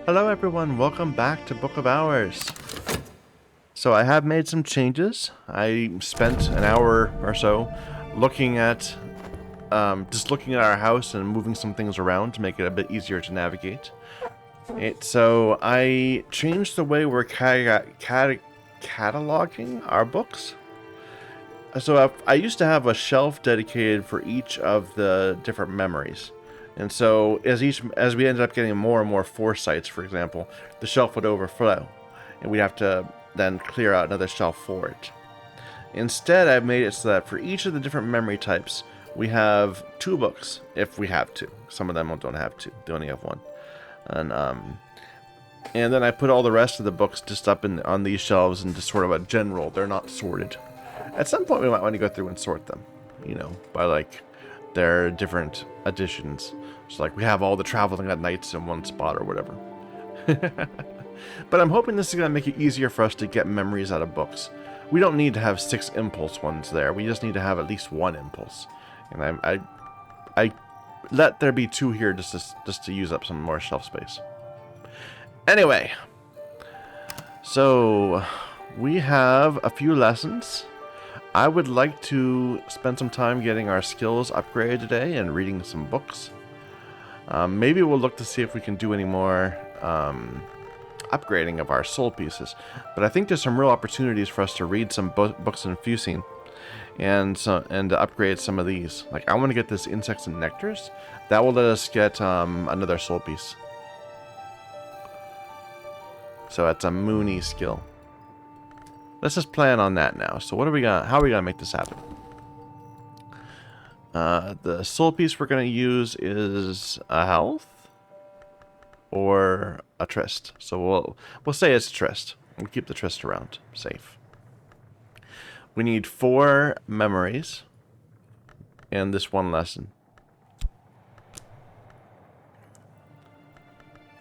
Hello everyone, welcome back to Book of Hours. So I have made some changes. I spent an hour or so looking at just looking at our house and moving some things around to make it a bit easier to navigate. So I changed the way we're cataloging our books. So I used to have a shelf dedicated for each of the different memories. And so as we ended up getting more and more foresights, for example, the shelf would overflow, and we'd have to then clear out another shelf for it. Instead, I've made it so that for each of the different memory types, we have two books if we have two. Some of them don't have two; they only have one. And then I put all the rest of the books just up on these shelves and just sort of a general. They're not sorted. At some point, we might want to go through and sort them, by like their different editions. So like we have all the Traveling at Nights in one spot or whatever. But I'm hoping this is going to make it easier for us to get memories out of books. We don't need to have 6 impulse ones there. We just need to have at least 1 impulse. And I let there be 2 here just to use up some more shelf space. Anyway, so we have a few lessons. I would like to spend some time getting our skills upgraded today and reading some books. Maybe we'll look to see if we can do any more upgrading of our soul pieces. But I think there's some real opportunities for us to read some books in Fusine and to upgrade some of these. Like I want to get this Insects and Nectars. That will let us get another soul piece. So it's a Moony skill. Let's just plan on that now. So how are we gonna make this happen? The soul piece we're gonna use is a health or a tryst. So we'll say it's a tryst. We'll keep the tryst around, safe. We need 4 memories and this 1 lesson.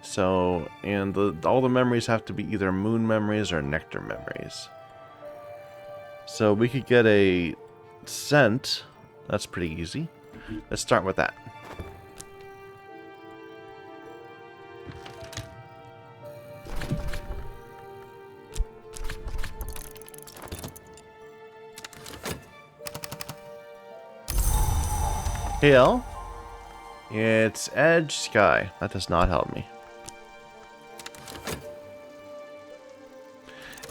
So, and all the memories have to be either moon memories or nectar memories. So we could get a scent. That's pretty easy. Let's start with that. Hail. It's Edge Sky. That does not help me.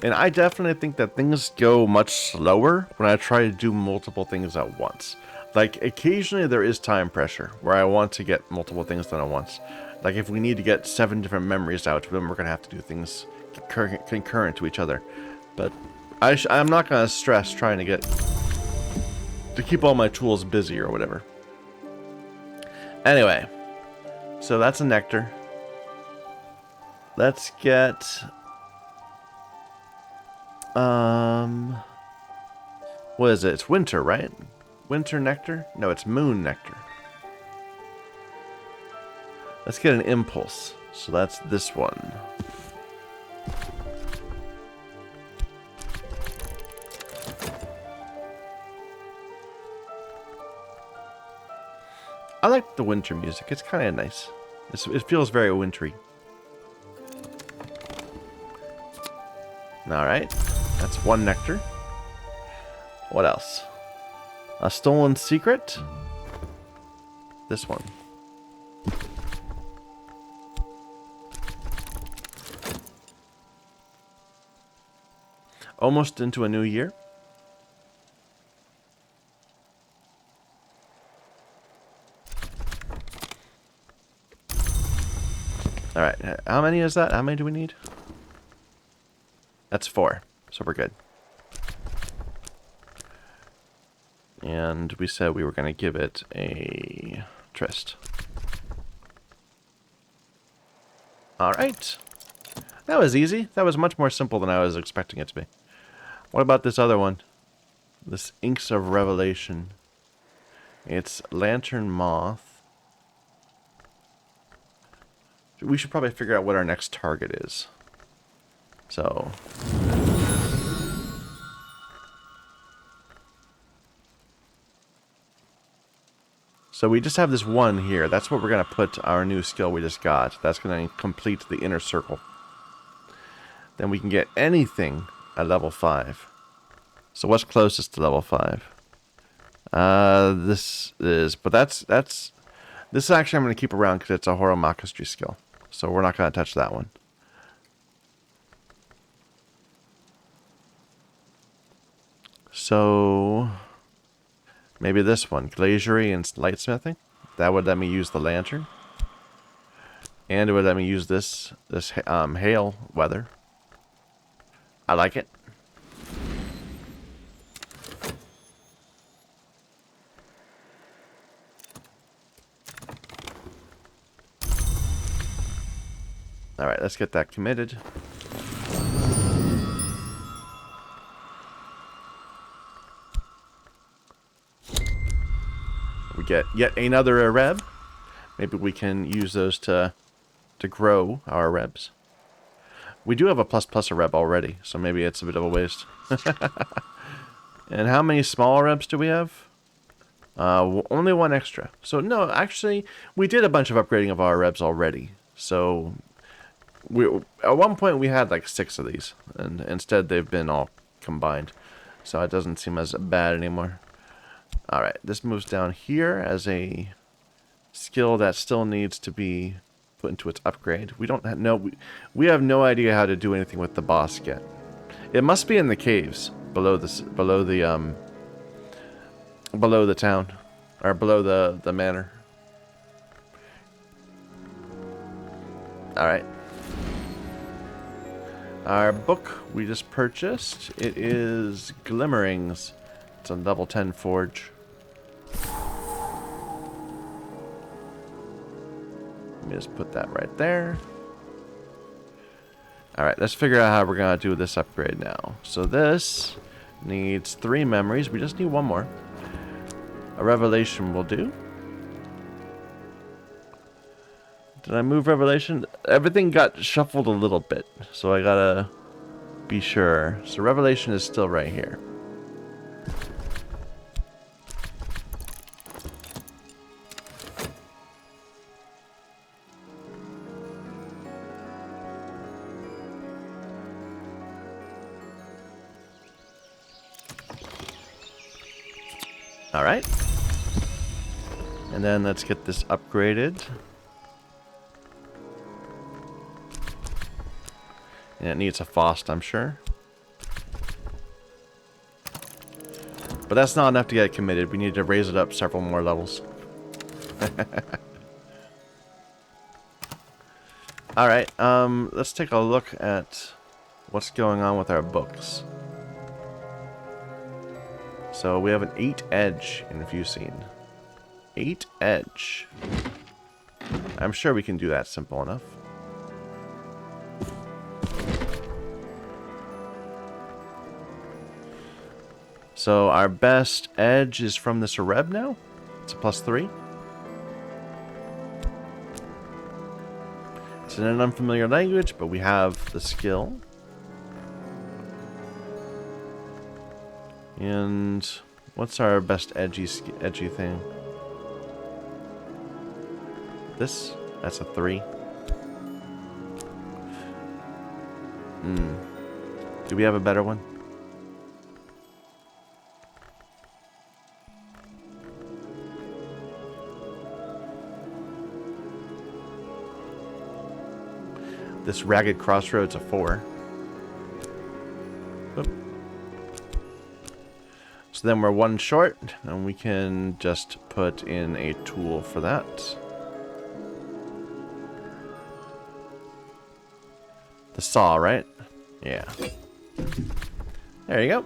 And I definitely think that things go much slower when I try to do multiple things at once. Like, occasionally there is time pressure where I want to get multiple things done at once. Like, if we need to get 7 different memories out, then we're going to have to do things concurrent to each other. But I'm not going to stress trying to keep all my tools busy or whatever. Anyway, so that's a nectar. Let's get... what is it? It's winter, right? Winter nectar? No, it's moon nectar. Let's get an impulse. So that's this one. I like the winter music. It's kind of nice. It feels very wintry. Alright. That's 1 nectar. What else? A stolen secret. This one. Almost into a new year. Alright, how many is that? How many do we need? That's 4, so we're good. And we said we were going to give it a tryst. Alright. That was easy. That was much more simple than I was expecting it to be. What about this other one? This Inks of Revelation. It's Lantern Moth. We should probably figure out what our next target is. So... So we just have this one here. That's what we're going to put our new skill we just got. That's going to complete the inner circle. Then we can get anything at level 5. So what's closest to level 5? This is... But that's... This actually I'm going to keep around because it's a Horomakistry skill. So we're not going to touch that one. So... Maybe this one, Glaziering and Lightsmithing. That would let me use the lantern. And it would let me use this hail weather. I like it. Alright, let's get that committed. We get yet another Areb. Maybe we can use those to grow our Arebs. We do have a ++ Areb already, so maybe it's a bit of a waste. And how many small Arebs do we have? Only one extra. So no, actually, we did a bunch of upgrading of our Arebs already. So at one point we had like 6 of these, and instead they've been all combined. So it doesn't seem as bad anymore. Alright, this moves down here as a skill that still needs to be put into its upgrade. We don't know, we have no idea how to do anything with the boss yet. It must be in the caves below the town, or below the manor. Alright. Our book we just purchased, it is Glimmerings. It's a level 10 forge. Let me just put that right there. Alright, let's figure out how we're going to do this upgrade now. So this needs 3 memories. We just need 1 more. A revelation will do. Did I move revelation? Everything got shuffled a little bit, so I gotta be sure. So revelation is still right here. Alright. And then let's get this upgraded. And it needs a Faust, I'm sure. But that's not enough to get it committed. We need to raise it up several more levels. Alright, let's take a look at what's going on with our books. So we have an 8 edge infusing. 8 edge. I'm sure we can do that simple enough. So our best edge is from this Areb now. It's a +3. It's in an unfamiliar language, but we have the skill. And what's our best edgy thing? This? That's a 3. Do we have a better one? This Ragged Crossroads a 4. Oop. So then we're 1 short, and we can just put in a tool for that. The saw, right? Yeah. There you go.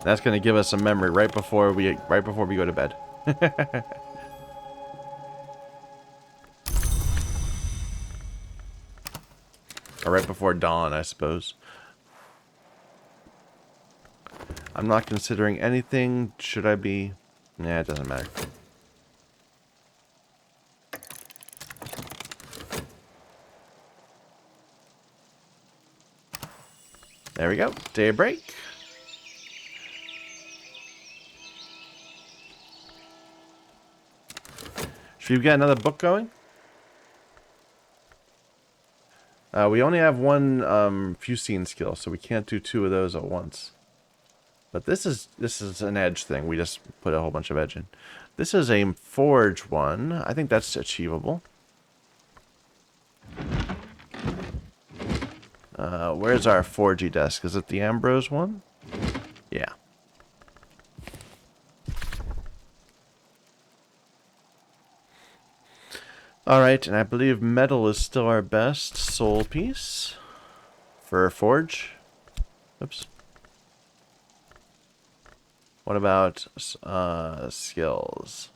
That's going to give us a memory right before we go to bed. Or right before dawn, I suppose. I'm not considering anything. Should I be? Nah, it doesn't matter. There we go. Daybreak. Should we get another book going? We only have one fusine skill, so we can't do 2 of those at once. But this is an edge thing. We just put a whole bunch of edge in. This is a forge one. I think that's achievable. Where's our forgy desk? Is it the Ambrose one? Yeah. Alright, and I believe metal is still our best soul piece for forge. Oops. What about skills?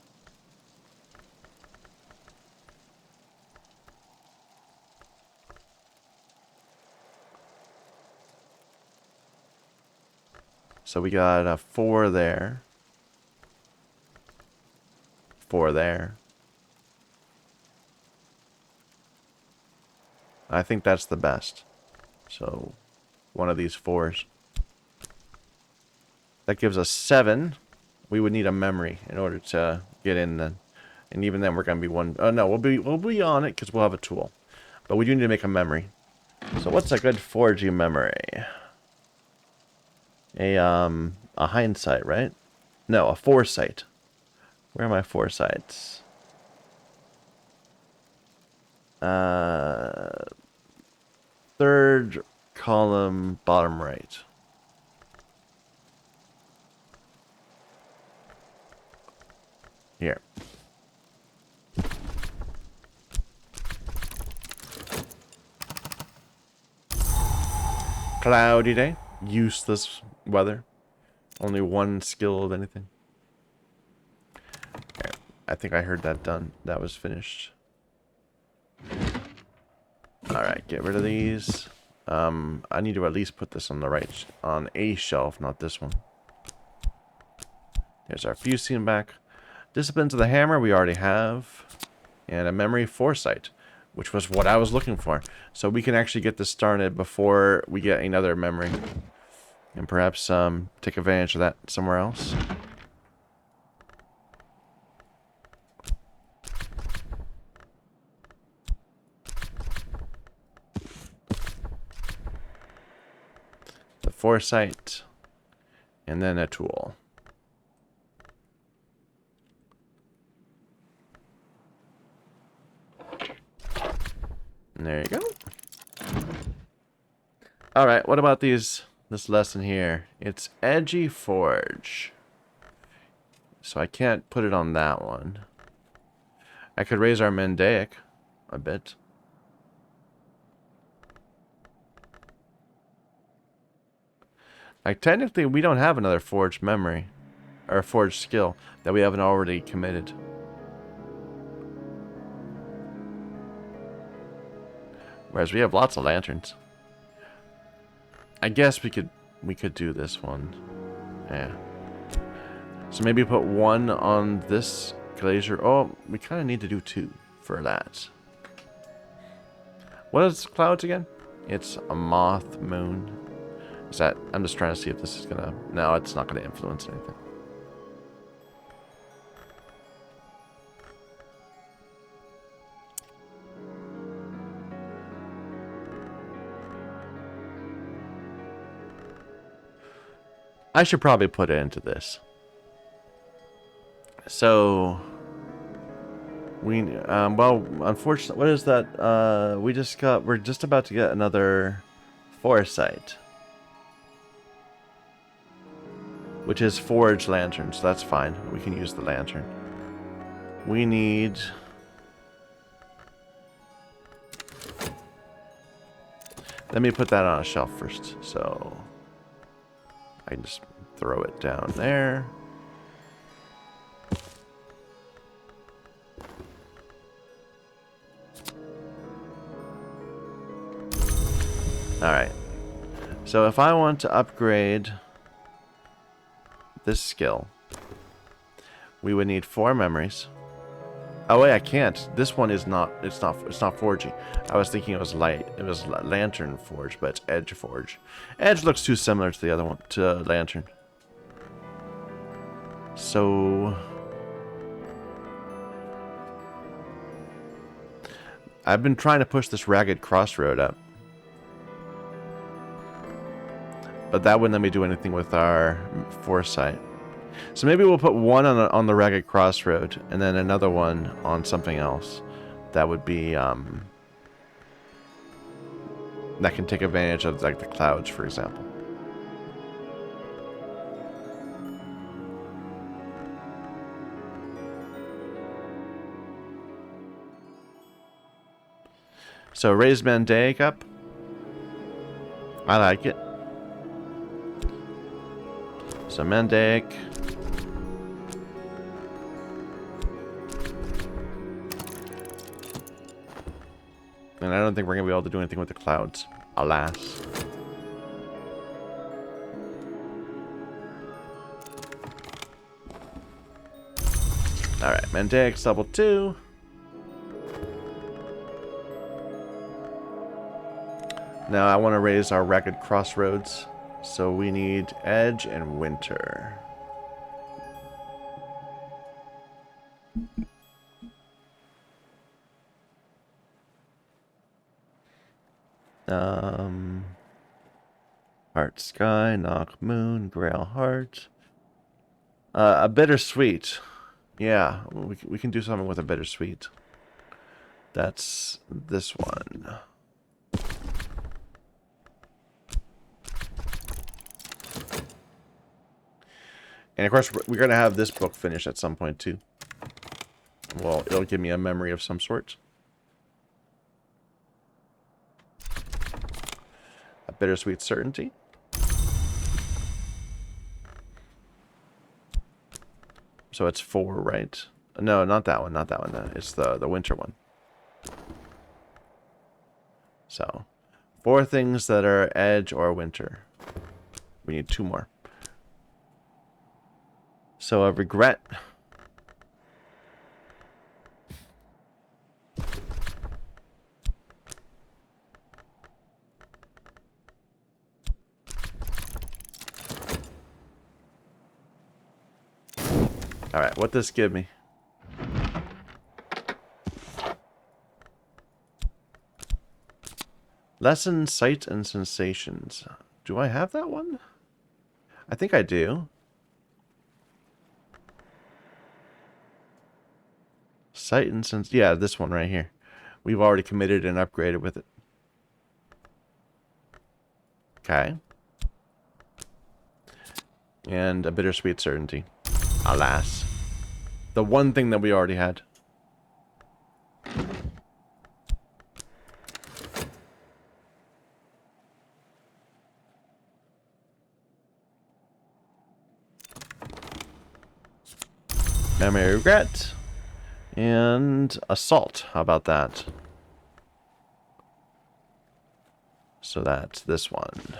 So we got a 4 there. 4 there. I think that's the best. So, one of these 4s. That gives us 7. We would need a memory in order to get in then. And even then we're going to be one... Oh, no, we'll be on it because we'll have a tool. But we do need to make a memory. So what's a good forging memory? A hindsight, right? No, a foresight. Where are my foresights? Third column, bottom right. Here. Cloudy day. Useless weather. Only 1 skill of anything. Okay. I think I heard that done. That was finished. Alright, get rid of these. I need to at least put this on the right, on a shelf, not this one. There's our fusine back. Disciplines of the Hammer we already have. And a memory foresight, which was what I was looking for. So we can actually get this started before we get another memory. And perhaps take advantage of that somewhere else. The foresight. And then a tool. And there you go. Alright, what about this lesson here? It's Edgy Forge. So I can't put it on that one. I could raise our Mendaic a bit. Like, technically, we don't have another forged memory. Or a forged skill that we haven't already committed. Whereas we have lots of lanterns. I guess we could do this one. Yeah. So maybe put 1 on this glacier. Oh, we kind of need to do 2 for that. What is clouds again? It's a moth moon. Is that... I'm just trying to see if this is gonna... No, it's not gonna influence anything. I should probably put it into this. So... well, unfortunately, what is that? We're just about to get another foresight. Which is forged lanterns. So that's fine. We can use the lantern. We need... Let me put that on a shelf first. So... I can just throw it down there. Alright. So if I want to upgrade this skill, we would need 4 memories. Oh wait, I can't. This one is not. It's not forging. I was thinking it was light. It was lantern forge, but it's edge forge. Edge looks too similar to the other one, to lantern. So I've been trying to push this Ragged Crossroad up. But that wouldn't let me do anything with our foresight. So maybe we'll put one on the Ragged Crossroad, and then another one on something else. That would be, that can take advantage of, like, the clouds, for example. So raise Mandaic up. I like it. So Mandaic. And I don't think we're going to be able to do anything with the clouds. Alas. Alright, Mandaic's level 2. Now I want to raise our Ragged Crossroads. So we need Edge and Winter. Heart Sky, Knock Moon, Grail Heart. A Bittersweet. Yeah, we can do something with a Bittersweet. That's this one. And of course, we're going to have this book finished at some point too. Well, it'll give me a memory of some sort. A Bittersweet Certainty. So it's 4, right? No, not that one. Not that one. It's the winter one. So, 4 things that are Edge or Winter. We need 2 more. So a Regret. Alright, what does this give me? Lesson, Sight, and Sensations. Do I have that one? I think I do. Sight and Sense. Yeah, this one right here. We've already committed and upgraded with it. Okay. And a Bittersweet Certainty. Alas. The one thing that we already had. Memory Regret. And Assault. How about that? So that's this one.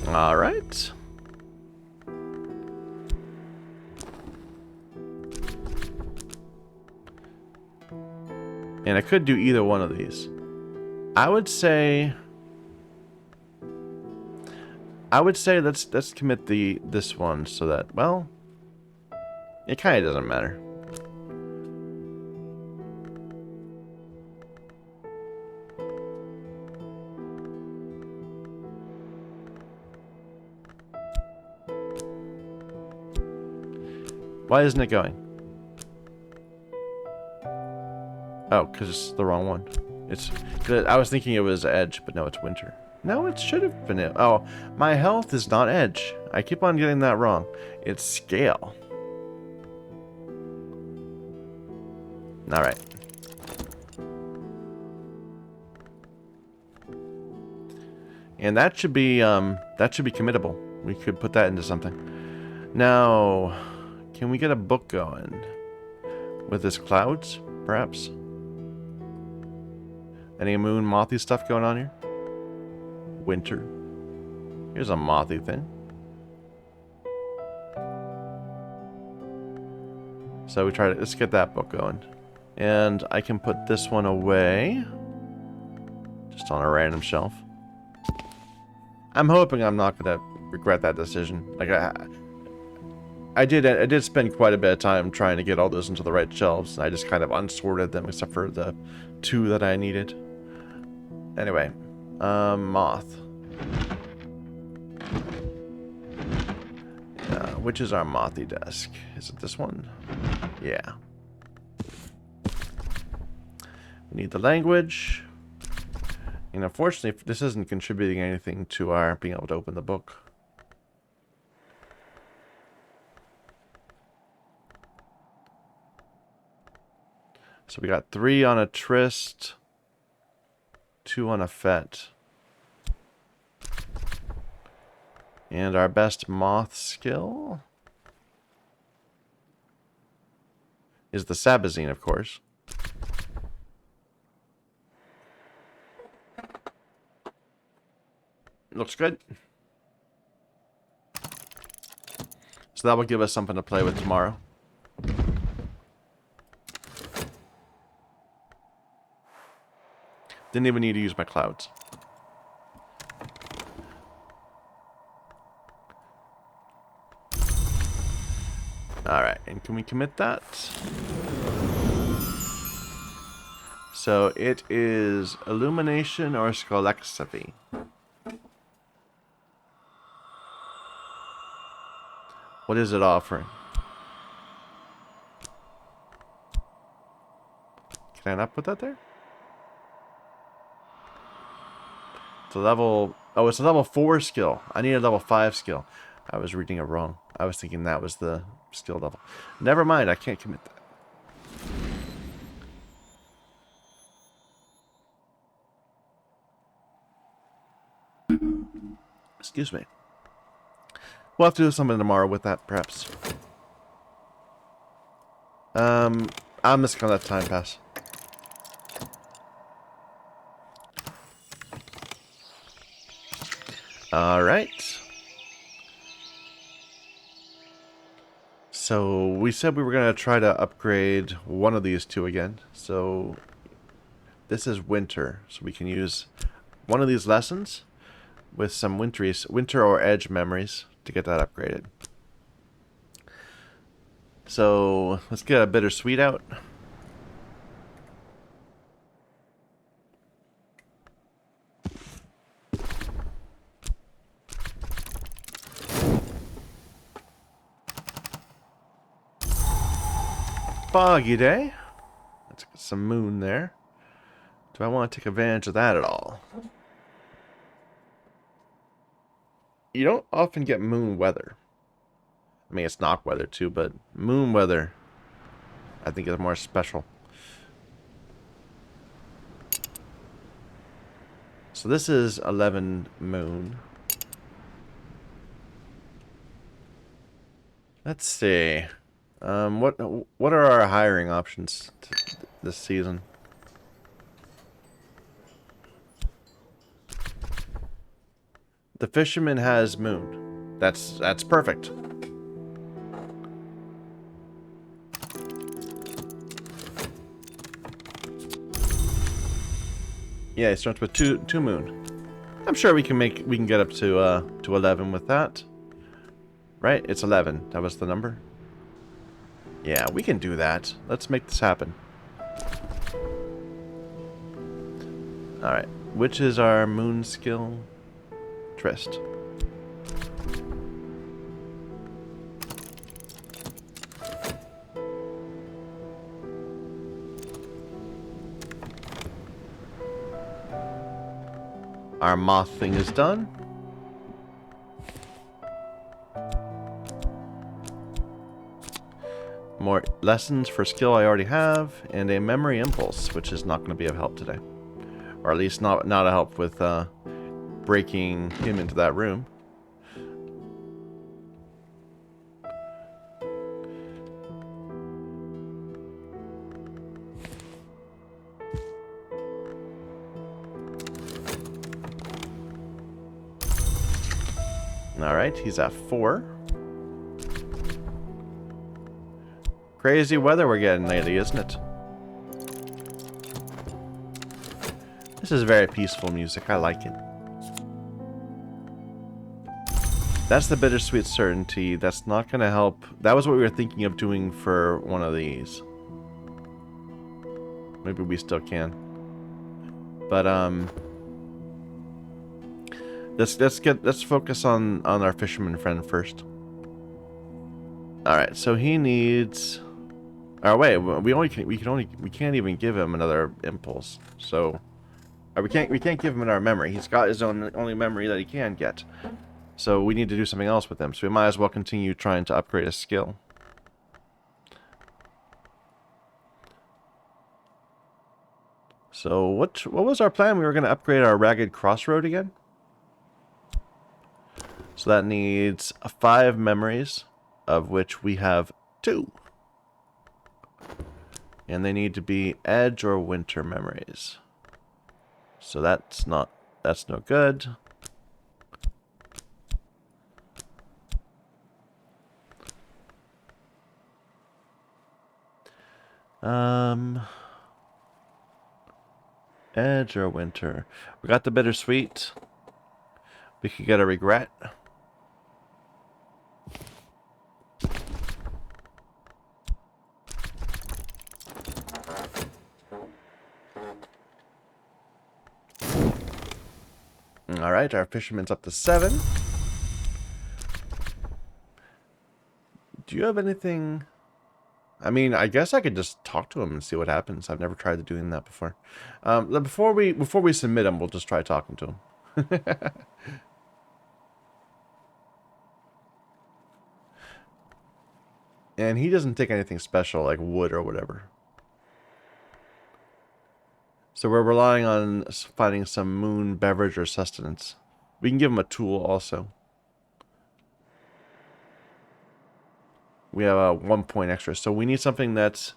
All right. And I could do either one of these. I would say let's commit this one so that, well, it kind of doesn't matter. Why isn't it going? Oh, because it's the wrong one. I was thinking it was Edge, but no, it's Winter. No, it should have been it. Oh, my health is not Edge. I keep on getting that wrong. It's Scale. Alright. And that should be committable. We could put that into something. Now, can we get a book going? With this Clouds, perhaps? Any moon mothy stuff going on here? Winter. Here's a mothy thing. So we try to, let's get that book going. And I can put this one away. Just on a random shelf. I'm hoping I'm not going to regret that decision. Like, I did spend quite a bit of time trying to get all those into the right shelves. And I just kind of unsorted them except for the 2 that I needed. Anyway, moth. Which is our mothy desk? Is it this one? Yeah. We need the language. And unfortunately, this isn't contributing anything to our being able to open the book. So we got 3 on a Trist, 2 on a Fet. And our best moth skill is the Sabazine, of course. Looks good. So that will give us something to play with tomorrow. Didn't even need to use my clouds. Alright, and can we commit that? So it is Illumination or Scalexiphy. What is it offering? Can I not put that there? It's a level... Oh, it's a level 4 skill. I need a level 5 skill. I was reading it wrong. I was thinking that was the skill level. Never mind, I can't commit that. Excuse me. We'll have to do something tomorrow with that, perhaps. I'm just gonna let time pass. Alright. So, we said we were gonna try to upgrade one of these 2 again. So, this is winter. So we can use one of these lessons with some winter or edge memories to get that upgraded. So let's get a bittersweet out. Foggy day. Let's get some moon there. Do I want to take advantage of that at all? You don't often get moon weather. I mean, it's knock weather too, but moon weather, I think, is more special. So this is 11 moon. Let's see. What are our hiring options this season? The fisherman has moon. That's perfect. Yeah, it starts with two moon. I'm sure we can get up to 11 with that. Right? It's 11. That was the number. Yeah, we can do that. Let's make this happen. Alright. Which is our moon skill? Trist. Our moth thing is done. More lessons for skill I already have, and a memory impulse, which is not going to be of help today. Or at least not a help with breaking him into that room. Alright, he's at 4. Crazy weather we're getting lately, isn't it? This is very peaceful music. I like it. That's the bittersweet certainty. That's not going to help. That was what we were thinking of doing for one of these. Maybe we still can. But let's focus on our fisherman friend first. All right, so he needs. Oh wait, we can't even give him another impulse. So we can't give him another memory. He's got his own only memory that he can get. So we need to do something else with him. So we might as well continue trying to upgrade his skill. So what was our plan? We were going to upgrade our Ragged Crossroad again. So that needs 5 memories, of which we have 2. And they need to be Edge or Winter memories. So that's no good. Edge or Winter. We got the Bittersweet. We could get a Regret. Alright, our fisherman's up to 7. Do you have anything? I mean, I guess I could just talk to him and see what happens. I've never tried doing that before. Before we submit him, we'll just try talking to him. And he doesn't take anything special like wood or whatever. So we're relying on finding some moon beverage or sustenance. We can give him a tool also. We have a 1 point extra. So we need something that's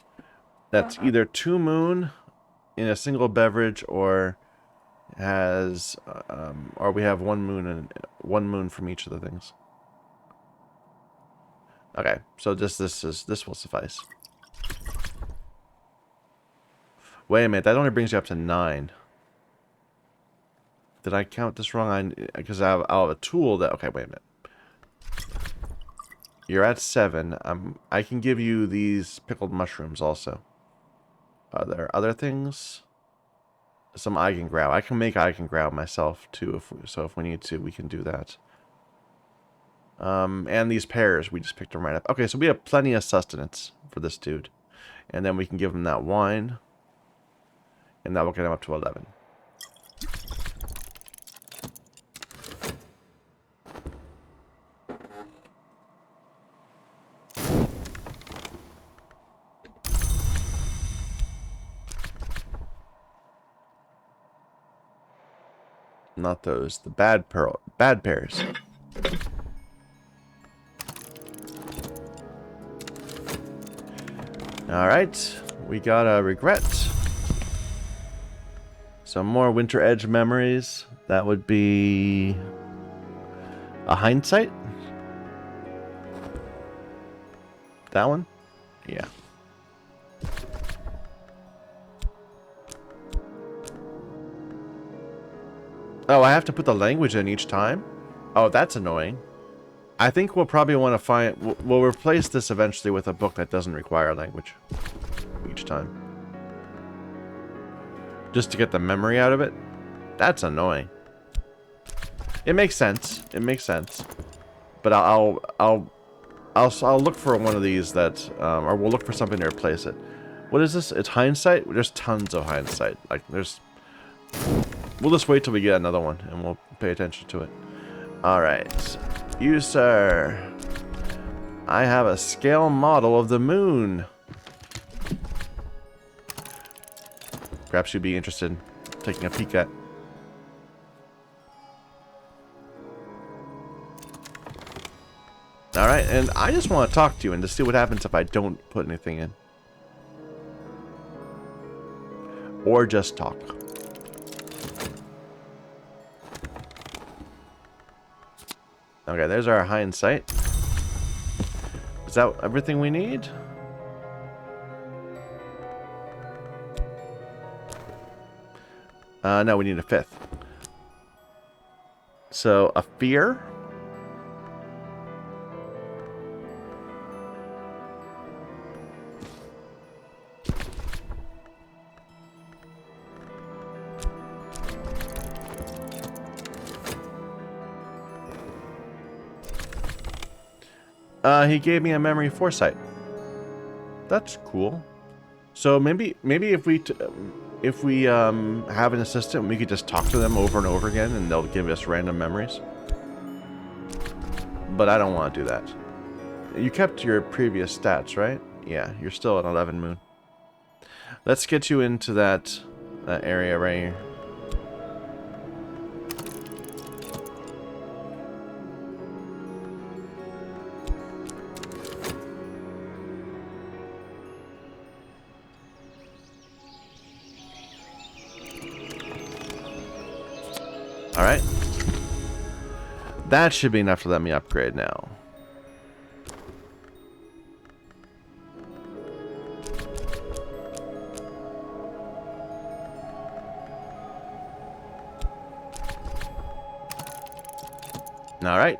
either 2 moon in a single beverage or has or we have 1 moon and 1 moon from each of the things. Okay, so this will suffice. Wait a minute, that only brings you up to 9. Did I count this wrong? Because I'll have a tool that... Okay, wait a minute. You're at 7. I can give you these pickled mushrooms also. Are there other things? Some Eigengrau. I can make Eigengrau myself too. If we need to, we can do that. And these pears, we just picked them right up. Okay, so we have plenty of sustenance for this dude. And then we can give him that wine. And that will get him up to 11. Not those. The bad pears. Alright. We got a Regret. Some more Winter Edge memories. That would be a Hindsight. That one? Yeah. Oh, I have to put the language in each time? Oh, that's annoying. I think we'll probably want to find... We'll replace this eventually with a book that doesn't require language each time. Just to get the memory out of it. That's annoying. It makes sense. It makes sense. But I'll look for one of these that, or we'll look for something to replace it. What is this? It's Hindsight? There's tons of Hindsight. Like, there's... We'll just wait till we get another one, and we'll pay attention to it. Alright. You, sir. I have a scale model of the moon. Perhaps you'd be interested in taking a peek at. Alright, and I just want to talk to you and to see what happens if I don't put anything in. Or just talk. Okay, there's our Hindsight. Is that everything we need? No, we need a 5th. So, a fear. He gave me a memory foresight. That's cool. So maybe if we have an assistant, we could just talk to them over and over again, and they'll give us random memories. But I don't want to do that. You kept your previous stats, right? Yeah, you're still at 11 moon. Let's get you into that area right here. Alright. That should be enough to let me upgrade now. Alright.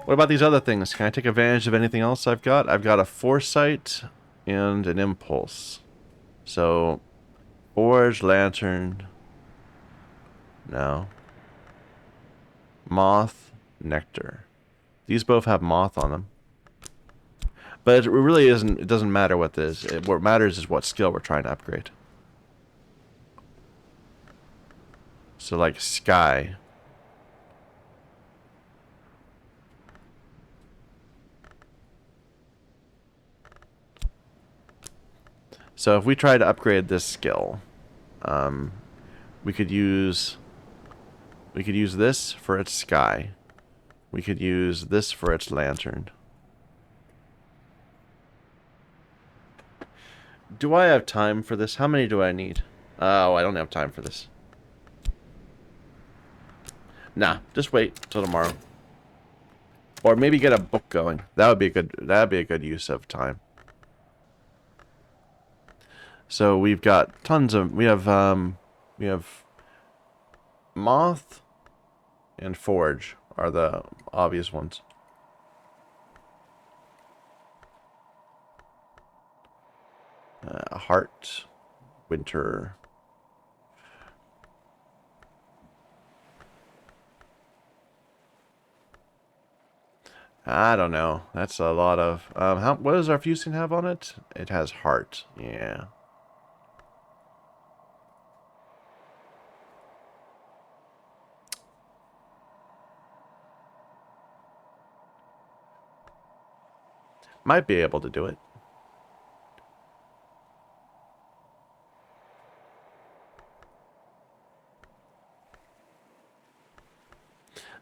What about these other things? Can I take advantage of anything else I've got? I've got a foresight and an impulse. So, forge, lantern. No. Moth, nectar. These both have moth on them. But it really isn't, it doesn't matter what this is. What matters is what skill we're trying to upgrade. So like sky. So if we try to upgrade this skill, we could use this for its sky. We could use this for its lantern. Do I have time for this? How many do I need? Oh, I don't have time for this. Nah, just wait till tomorrow. Or maybe get a book going. That'd be a good use of time. So we've got tons of we have moth and forge are the obvious ones. Heart, winter. I don't know. That's a lot of what does our fusing have on it? It has heart. Yeah. Might be able to do it.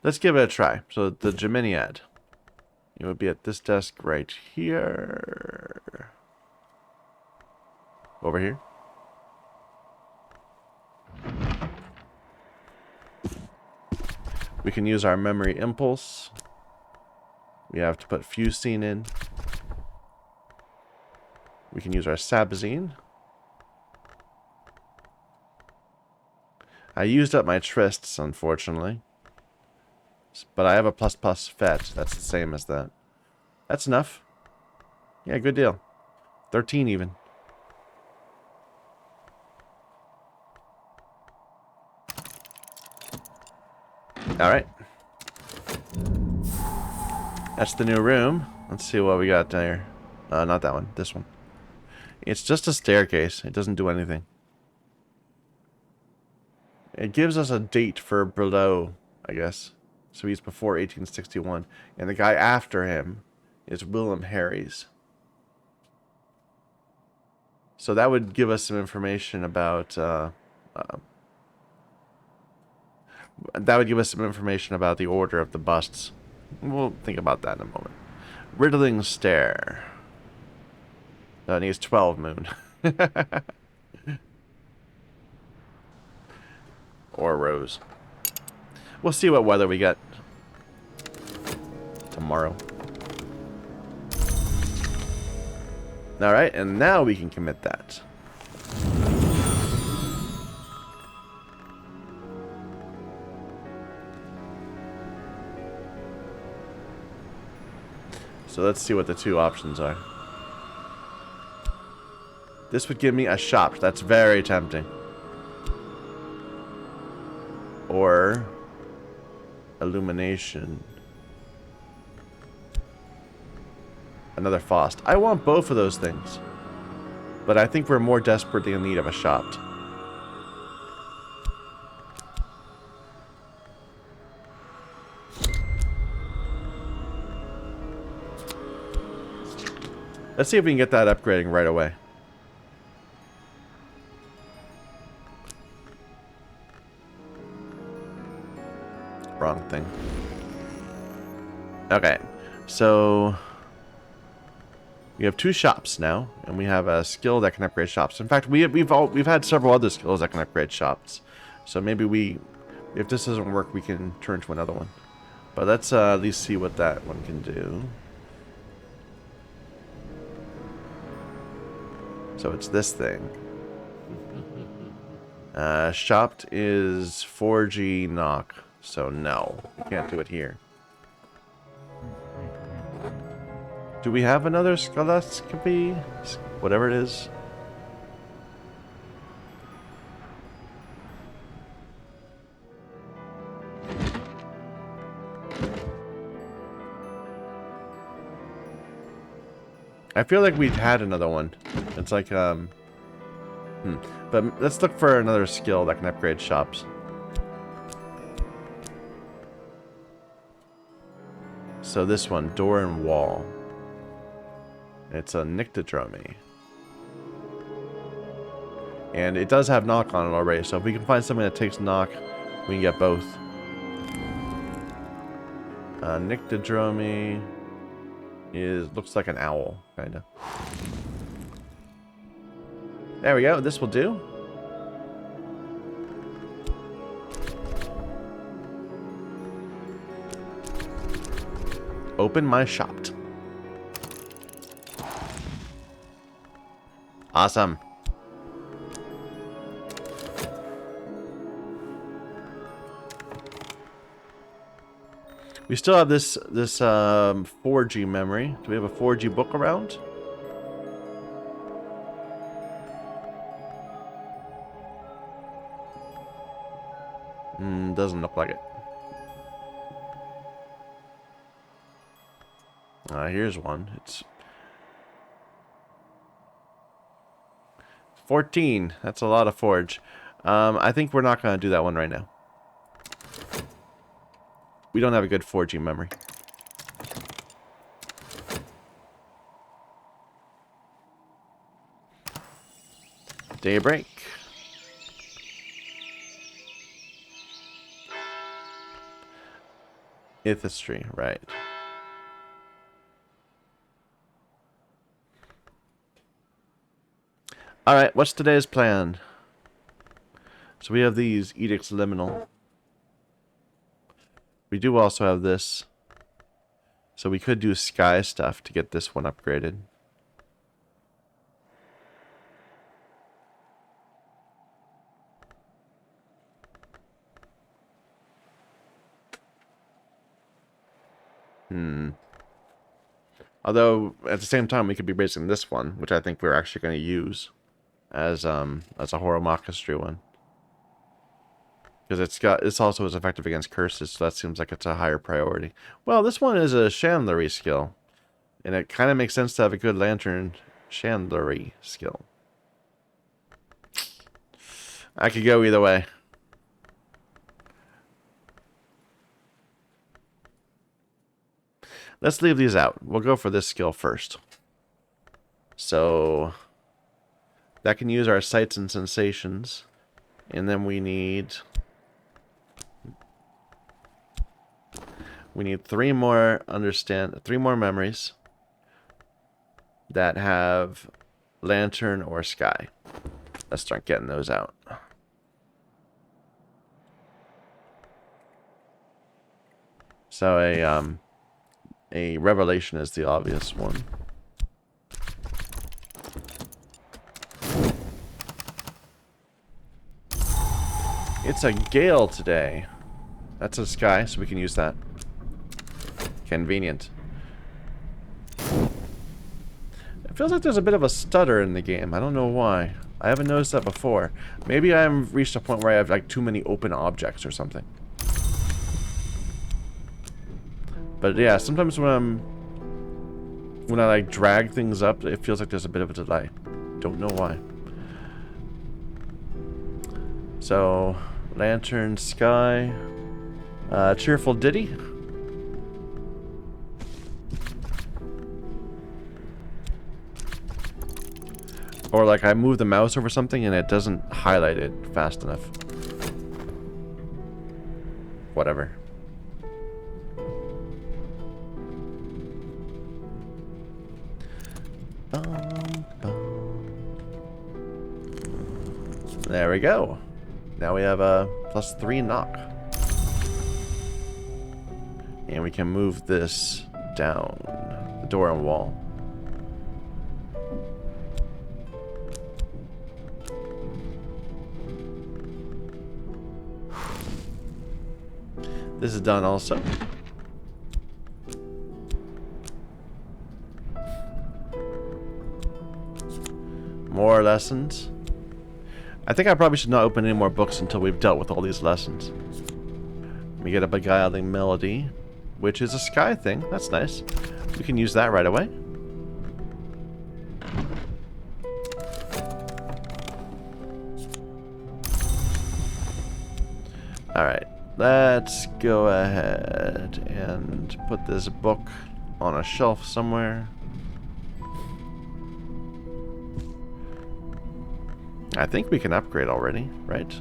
Let's give it a try. So the Geminiad. It would be at this desk right here. Over here. We can use our memory impulse. We have to put fusing in. We can use our Sabzine. I used up my Trysts, unfortunately. But I have a ++ fetch. That's the same as that. That's enough. Yeah, good deal. 13 even. Alright. That's the new room. Let's see what we got there. Not that one. This one. It's just a staircase. It doesn't do anything. It gives us a date for Bordeaux, I guess. So he's before 1861. And the guy after him is William Harries. So that would give us some information about... that would give us some information about the order of the busts. We'll think about that in a moment. Riddling Stair. That needs 12 moon. Or rose. We'll see what weather we get tomorrow. Alright, and now we can commit that. So let's see what the two options are. This would give me a shop. That's very tempting. Or illumination. Another Faust. I want both of those things. But I think we're more desperately in need of a shop. Let's see if we can get that upgrading right away. Wrong thing. Okay, so we have 2 shops now, and we have a skill that can upgrade shops. In fact, we've had several other skills that can upgrade shops. So maybe if this doesn't work, we can turn to another one. But let's at least see what that one can do. So it's this thing. Shopped is 4G knock. So no, we can't do it here. Do we have another scaloscopy? Whatever it is. I feel like we've had another one. It's like, But let's look for another skill that can upgrade shops. So this one, door and wall. It's a Nyctodromy. And it does have knock on it already, so if we can find something that takes knock, we can get both. Nyctodromy looks like an owl, kinda. There we go, this will do. Open my shop. Awesome. We still have this 4G memory. Do we have a 4G book around? Doesn't look like it. Here's one. It's 14. That's a lot of forge. I think we're not going to do that one right now. We don't have a good 4G memory. Daybreak. Ithistry, right. Alright, what's today's plan? So we have these Edicts Liminal. We do also have this. So we could do sky stuff to get this one upgraded. Although at the same time we could be raising this one, which I think we're actually going to use as a Horomachistry one. Because it's also as effective against curses, so that seems like it's a higher priority. Well, this one is a Chandlery skill. And it kind of makes sense to have a good Lantern Chandlery skill. I could go either way. Let's leave these out. We'll go for this skill first. So that can use our sights and sensations. And then we need 3 more memories that have lantern or sky. Let's start getting those out. So a revelation is the obvious one. It's a gale today. That's a sky, so we can use that. Convenient. It feels like there's a bit of a stutter in the game. I don't know why. I haven't noticed that before. Maybe I've reached a point where I have like too many open objects or something. But yeah, sometimes when I like drag things up, it feels like there's a bit of a delay. Don't know why. So, lantern, sky, cheerful ditty. Or like I move the mouse over something and it doesn't highlight it fast enough. Whatever. There we go. Now we have a +3 knock. And we can move this down the door and wall. This is done also. More lessons. I think I probably should not open any more books until we've dealt with all these lessons. We get a beguiling melody, which is a sky thing. That's nice. We can use that right away. Alright, let's go ahead and put this book on a shelf somewhere. I think we can upgrade already, right?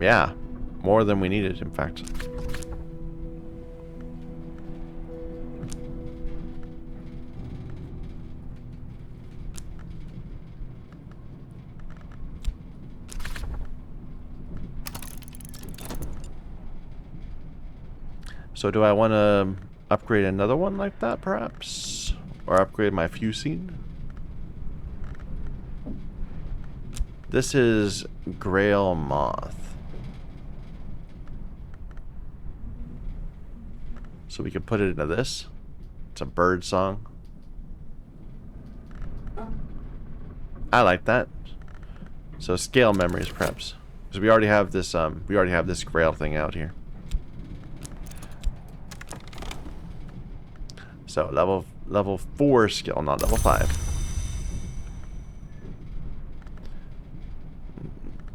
Yeah, more than we needed, in fact. So do I want to upgrade another one like that, perhaps? Or upgrade my fusine? This is Grail Moth. So we can put it into this. It's a bird song. I like that. So scale memories, perhaps. Because we already have this Grail thing out here. So level 4 skill, not level 5.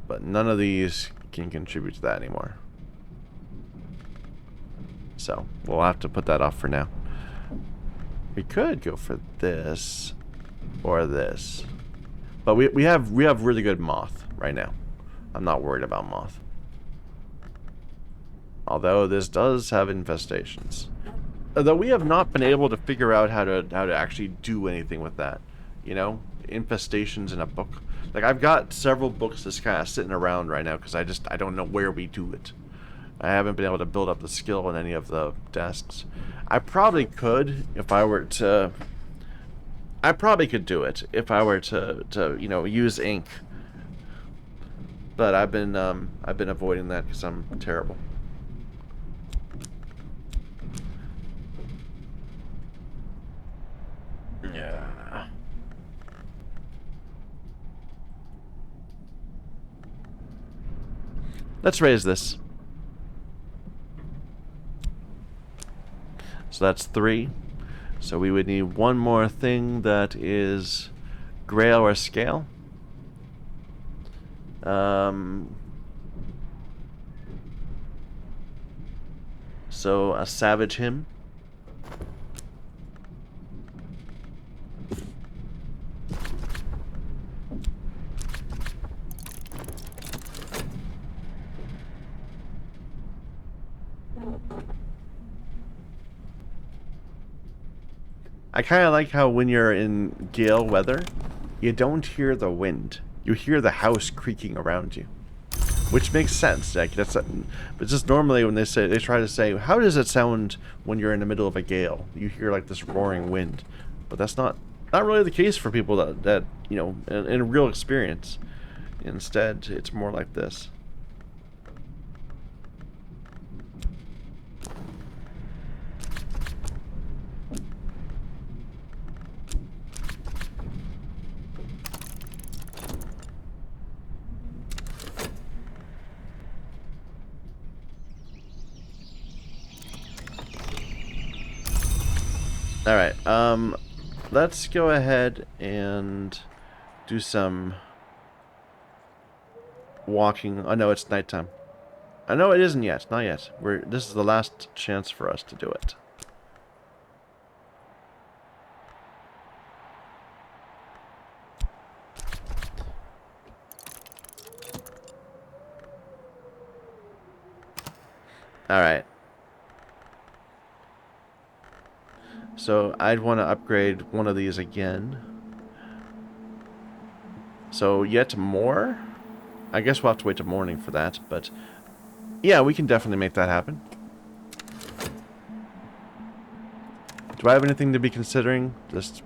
But none of these can contribute to that anymore. So we'll have to put that off for now. We could go for this or this. But we have really good moth right now. I'm not worried about moth. Although this does have infestations. Though we have not been able to figure out how to actually do anything with that, you know, infestations in a book. Like I've got several books just kind of sitting around right now because I don't know where we do it. I haven't been able to build up the skill in any of the desks. I probably could if I were to. I probably could do it if I were to you know use ink. But I've been avoiding that because I'm terrible. Yeah. Let's raise this. So that's 3. So we would need one more thing that is Grail or scale. So a Savage Hymn. I kind of like how when you're in gale weather, you don't hear the wind. You hear the house creaking around you, which makes sense. Like but just normally when they try to say, how does it sound when you're in the middle of a gale? You hear like this roaring wind, but that's not really the case for people that you know in real experience. Instead, it's more like this. All right. Let's go ahead and do some walking. I know it's nighttime. I know it isn't yet. Not yet. This is the last chance for us to do it. All right. So I'd want to upgrade one of these again. So yet more? I guess we'll have to wait till morning for that, but yeah, we can definitely make that happen. Do I have anything to be considering just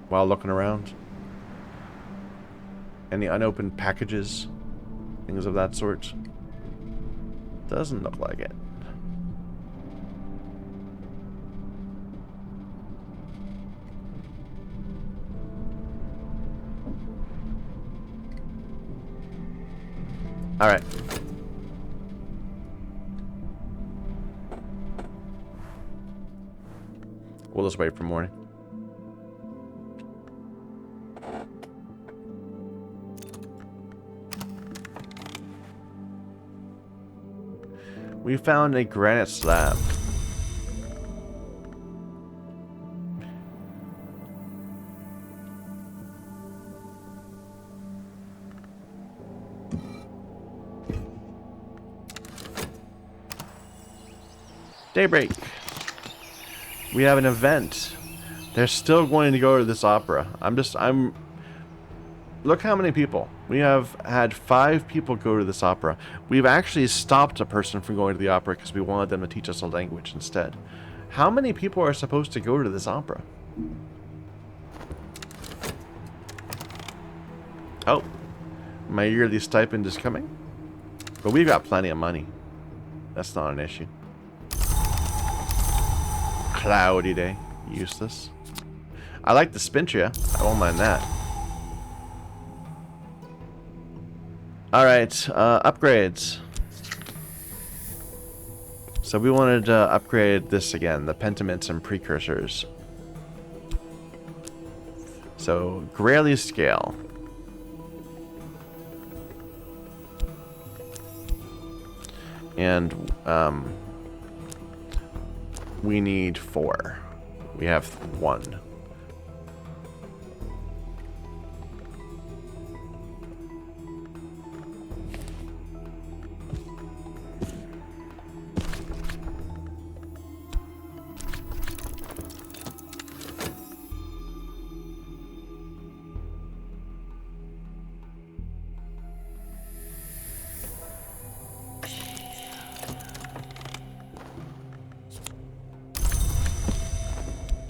while looking around? Any unopened packages? Things of that sort? Doesn't look like it. Alright. We'll just wait for morning. We found a granite slab. Daybreak. We have an event. They're still going to go to this opera. Look how many people. We have had 5 people go to this opera. We've actually stopped a person from going to the opera because we wanted them to teach us a language instead. How many people are supposed to go to this opera? Oh. My yearly stipend is coming. But we've got plenty of money. That's not an issue. Cloudy day. Useless. I like the Spintria. I won't mind that. Alright, upgrades. So we wanted to upgrade this again, the pentaments and precursors. So, Grayley scale. And, we need 4. We have 1.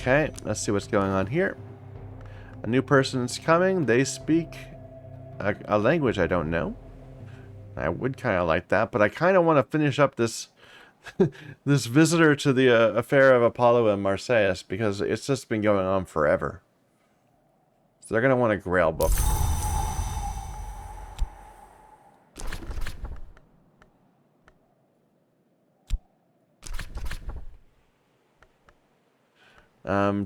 Okay, let's see what's going on here. A new person is coming. They speak a language I don't know. I would kind of like that, but I kind of want to finish up this this visitor to the affair of Apollo and Marsyas because it's just been going on forever. So they're going to want a Grail book.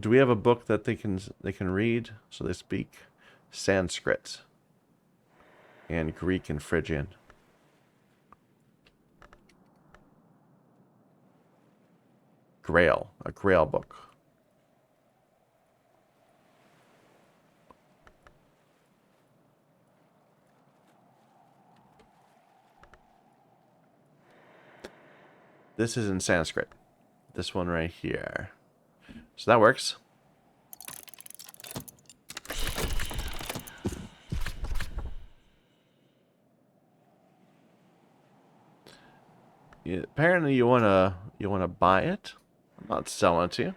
Do we have a book that they can read? So they speak Sanskrit and Greek and Phrygian. Grail, a Grail book. This is in Sanskrit. This one right here. So that works. Yeah, apparently you wanna buy it. I'm not selling it to you.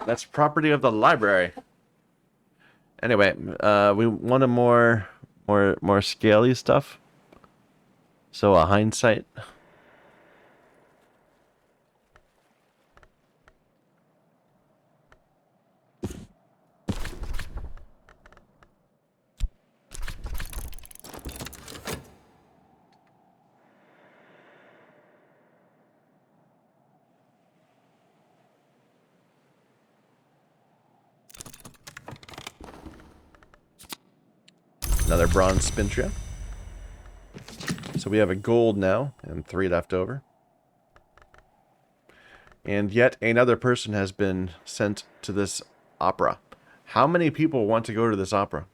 That's property of the library. Anyway, we wanted more scaly stuff. So a hindsight. Another bronze Spintria. So we have a gold now, and 3 left over. And yet another person has been sent to this opera. How many people want to go to this opera?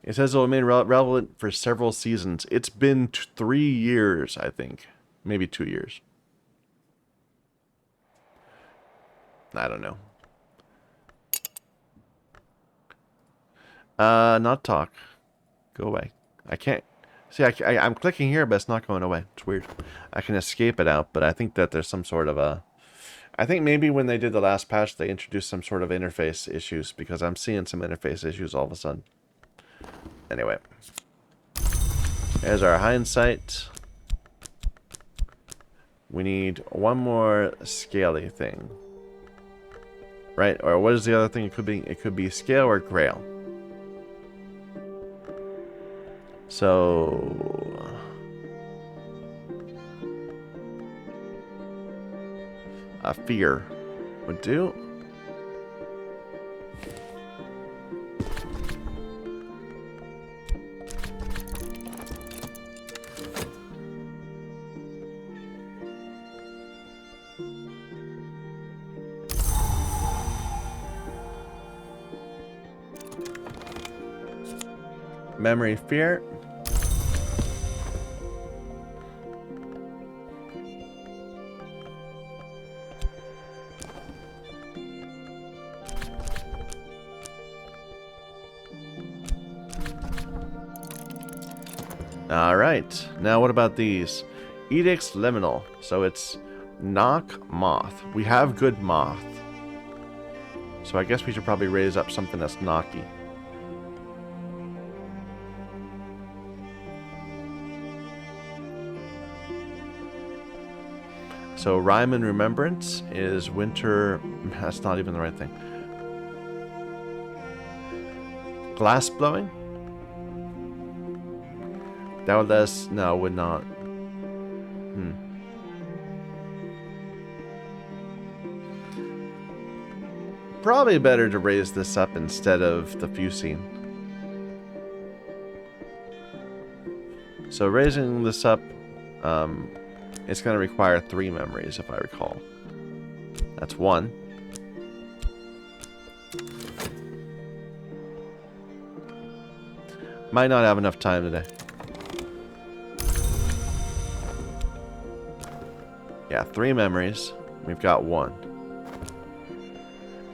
It says it will remain relevant for several seasons. It's been 3 years, I think. Maybe 2 years. I don't know. Not talk. Go away. I can't. See, I'm clicking here, but it's not going away. It's weird. I can escape it out, but I think that there's some sort of a... I think maybe when they did the last patch, they introduced some sort of interface issues, because I'm seeing some interface issues all of a sudden. Anyway. There's our hindsight. We need one more scaly thing. Right? Or what is the other thing it could be? It could be scale or grail. So... a fear would do. Memory fear. Alright, now what about these? Edict's Liminal. So it's knock moth. We have good moth. So I guess we should probably raise up something that's knocky. So Rhyme and Remembrance is winter. That's not even the right thing. Glass blowing? That would let us... No, would not. Probably better to raise this up instead of the fusine. So raising this up, it's going to require 3 memories, if I recall. That's 1. Might not have enough time today. Yeah, 3 memories. We've got 1.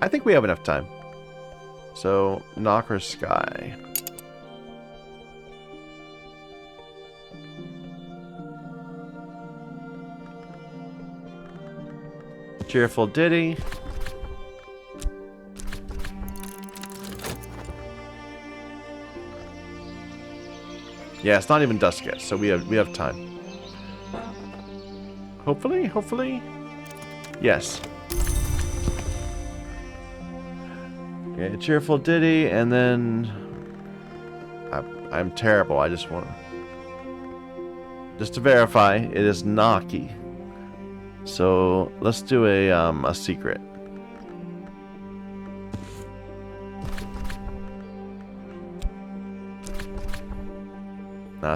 I think we have enough time. So, Knocker Sky. Cheerful Ditty. Yeah, it's not even dusk yet, so we have time. Hopefully. Yes. Okay, Cheerful Ditty, and then I'm terrible. I just want to verify it is Naki. So let's do a secret.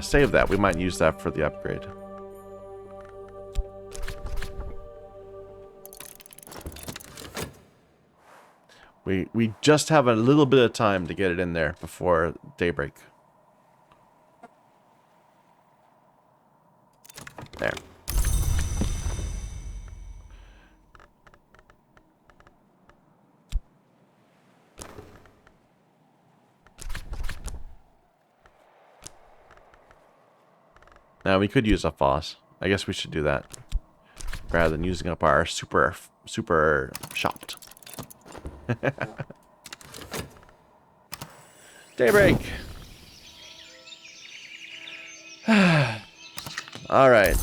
Save that. We might use that for the upgrade. We just have a little bit of time to get it in there before daybreak. There. Now we could use a Foss. I guess we should do that rather than using up our super shopped. Daybreak. All right.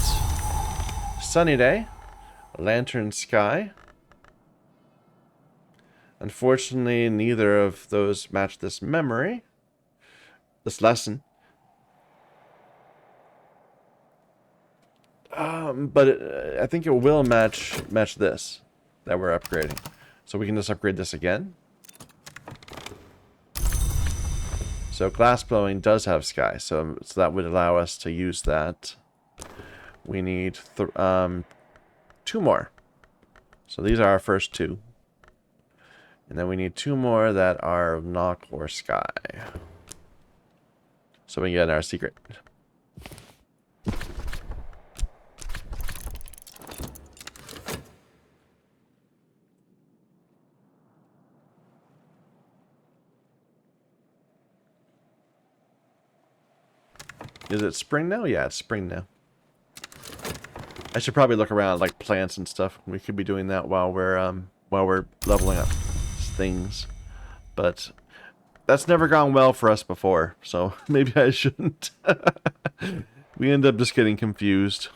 Sunny day. Lantern sky. Unfortunately, neither of those match this memory. This lesson. But I think it will match this that we're upgrading. So we can just upgrade this again. So glass blowing does have sky, so that would allow us to use that. We need 2 more. So these are our first 2. And then we need 2 more that are knock or sky. So we get our secret. Is it spring now? Yeah, it's spring now. I should probably look around like plants and stuff. We could be doing that while we're leveling up things. But that's never gone well for us before, so maybe I shouldn't. We end up just getting confused.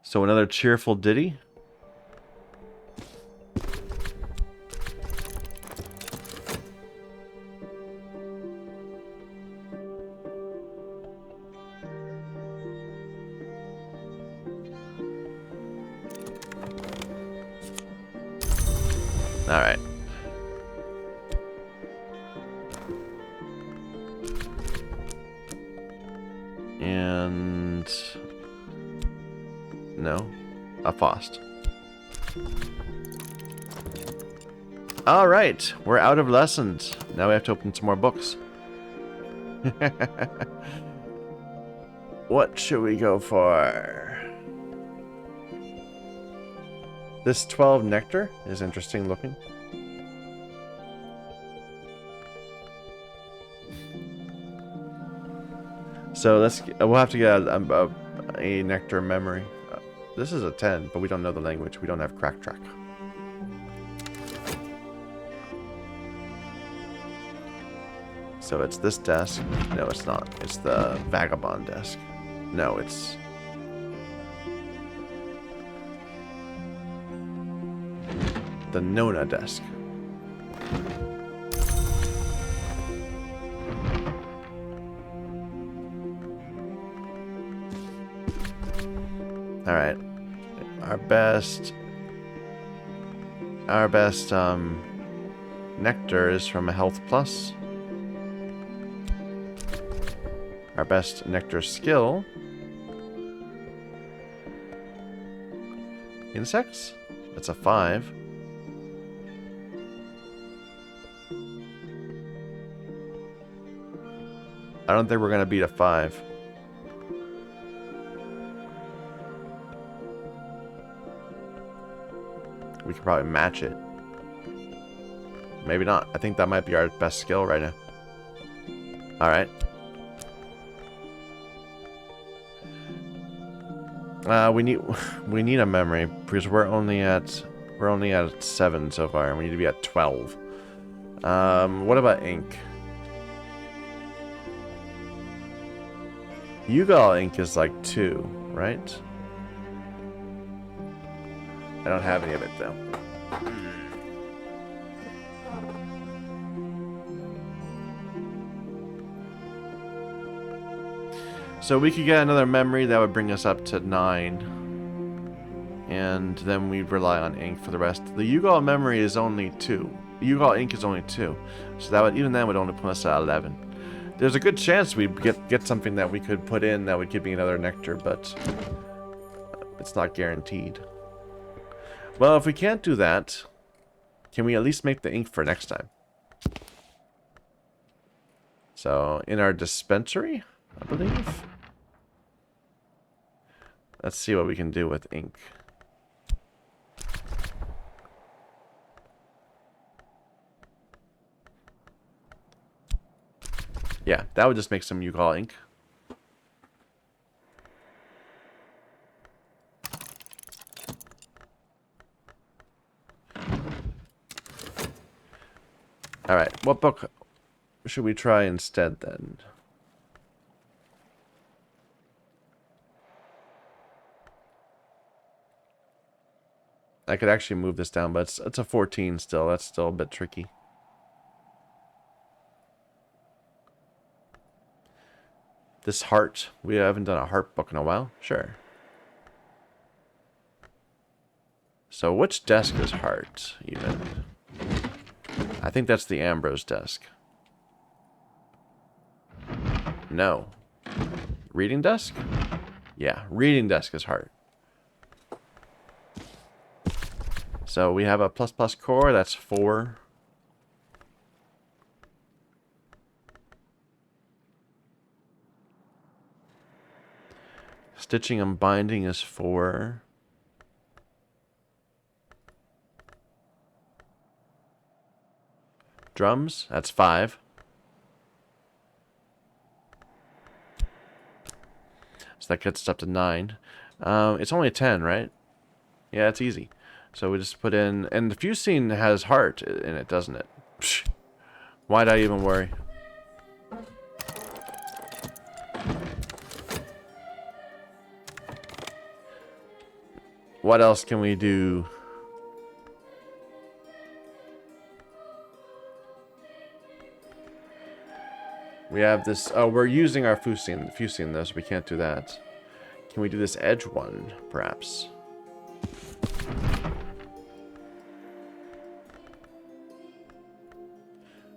So another cheerful ditty. All right. And no, a Faust. All right, we're out of lessons. Now we have to open some more books. What should we go for? This 12 nectar is interesting looking. So we'll have to get a nectar memory. This is a 10, but we don't know the language. We don't have crack track. So it's this desk. No, it's not. It's the vagabond desk. No, it's... the Nona desk. Alright. Our best nectar is from a Health Plus. Our best nectar skill. Insects? That's a 5. I don't think we're going to beat a 5. We could probably match it. Maybe not. I think that might be our best skill right now. Alright. We need a memory because we're only at 7 so far, and we need to be at 12. What about ink? Yugal ink is like 2, right? I don't have any of it though. So we could get another memory that would bring us up to 9. And then we'd rely on ink for the rest. The Yugal memory is only 2. Yugal ink is only 2. So that would, even then, would only put us at 11. There's a good chance we'd get something that we could put in that would give me another nectar, but it's not guaranteed. Well, if we can't do that, can we at least make the ink for next time? So, in our dispensary, I believe. Let's see what we can do with ink. Yeah, that would just make some Yugal ink. Alright, what book should we try instead then? I could actually move this down, but it's a 14 still. That's still a bit tricky. This heart. We haven't done a heart book in a while. Sure. So which desk is heart, even? I think that's the Ambrose desk. No. Reading desk? Yeah, reading desk is heart. So we have a plus core, that's 4. Stitching and binding is 4. Drums, that's 5. So that gets us up to 9. It's only a 10, right? Yeah, it's easy. So we just put in... And the fuse scene has heart in it, doesn't it? Psh, why'd I even worry? What else can we do? We have this... Oh, we're using our fuse scene though, so we can't do that. Can we do this edge one, perhaps?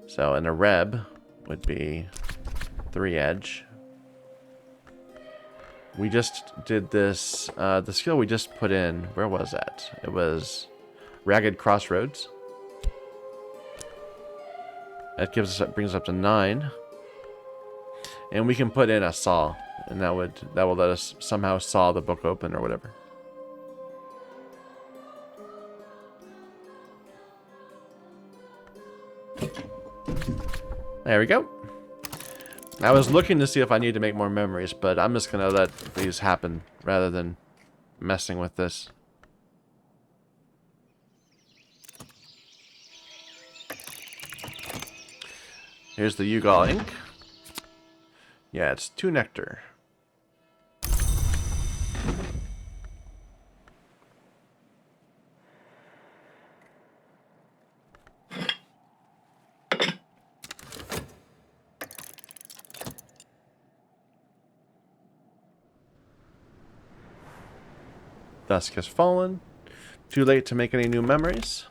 So, and a reb would be 3 edge. We just did this, the skill we just put in, where was that? It was Ragged Crossroads. That brings us up to 9. And we can put in a saw, and that will let us somehow saw the book open or whatever. There we go. I was looking to see if I need to make more memories, but I'm just going to let these happen rather than messing with this. Here's the Yugal ink. Yeah, it's 2 nectar. Dusk has fallen. Too late to make any new memories.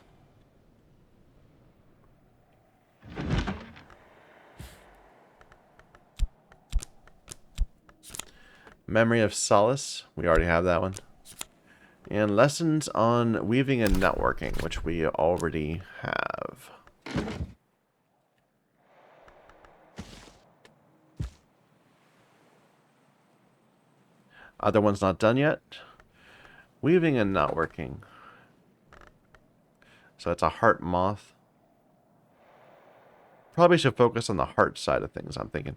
Memory of Solace. We already have that one. And lessons on weaving and networking, which we already have. Other one's not done yet. Weaving and networking. So it's a heart moth. Probably should focus on the heart side of things, I'm thinking.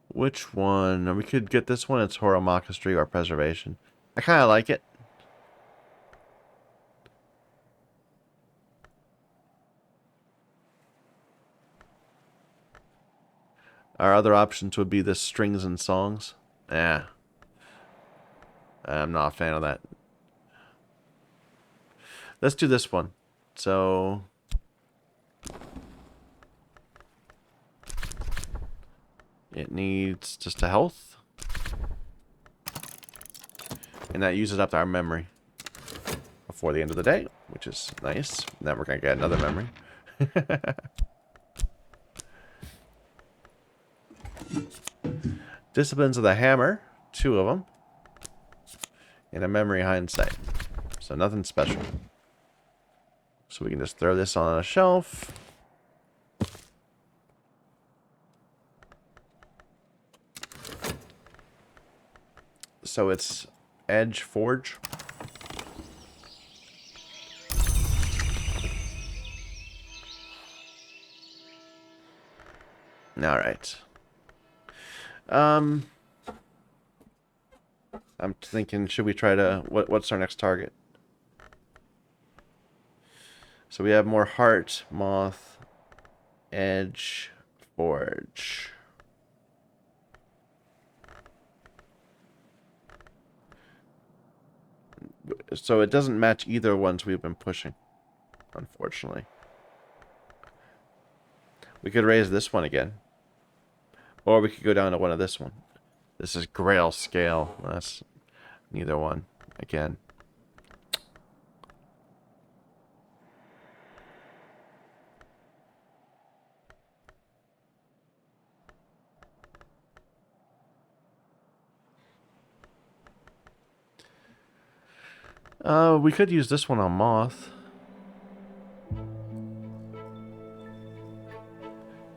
Which one? We could get this one. It's Horomakistry or Preservation. I kind of like it. Our other options would be the Strings and Songs. Yeah. I'm not a fan of that. Let's do this one. So... it needs just a health. And that uses up our memory before the end of the day, which is nice. Then we're going to get another memory. Disciplines of the Hammer, 2 of them. And a memory hindsight. So nothing special. So we can just throw this on a shelf. So it's Edge Forge. All right. I'm thinking, should we try to... What's our next target? So we have more Heart, Moth, Edge, Forge. So it doesn't match either ones we've been pushing, unfortunately. We could raise this one again. Or we could go down to one of this one. This is Grail Scale. That's neither one. Again. We could use this one on Moth.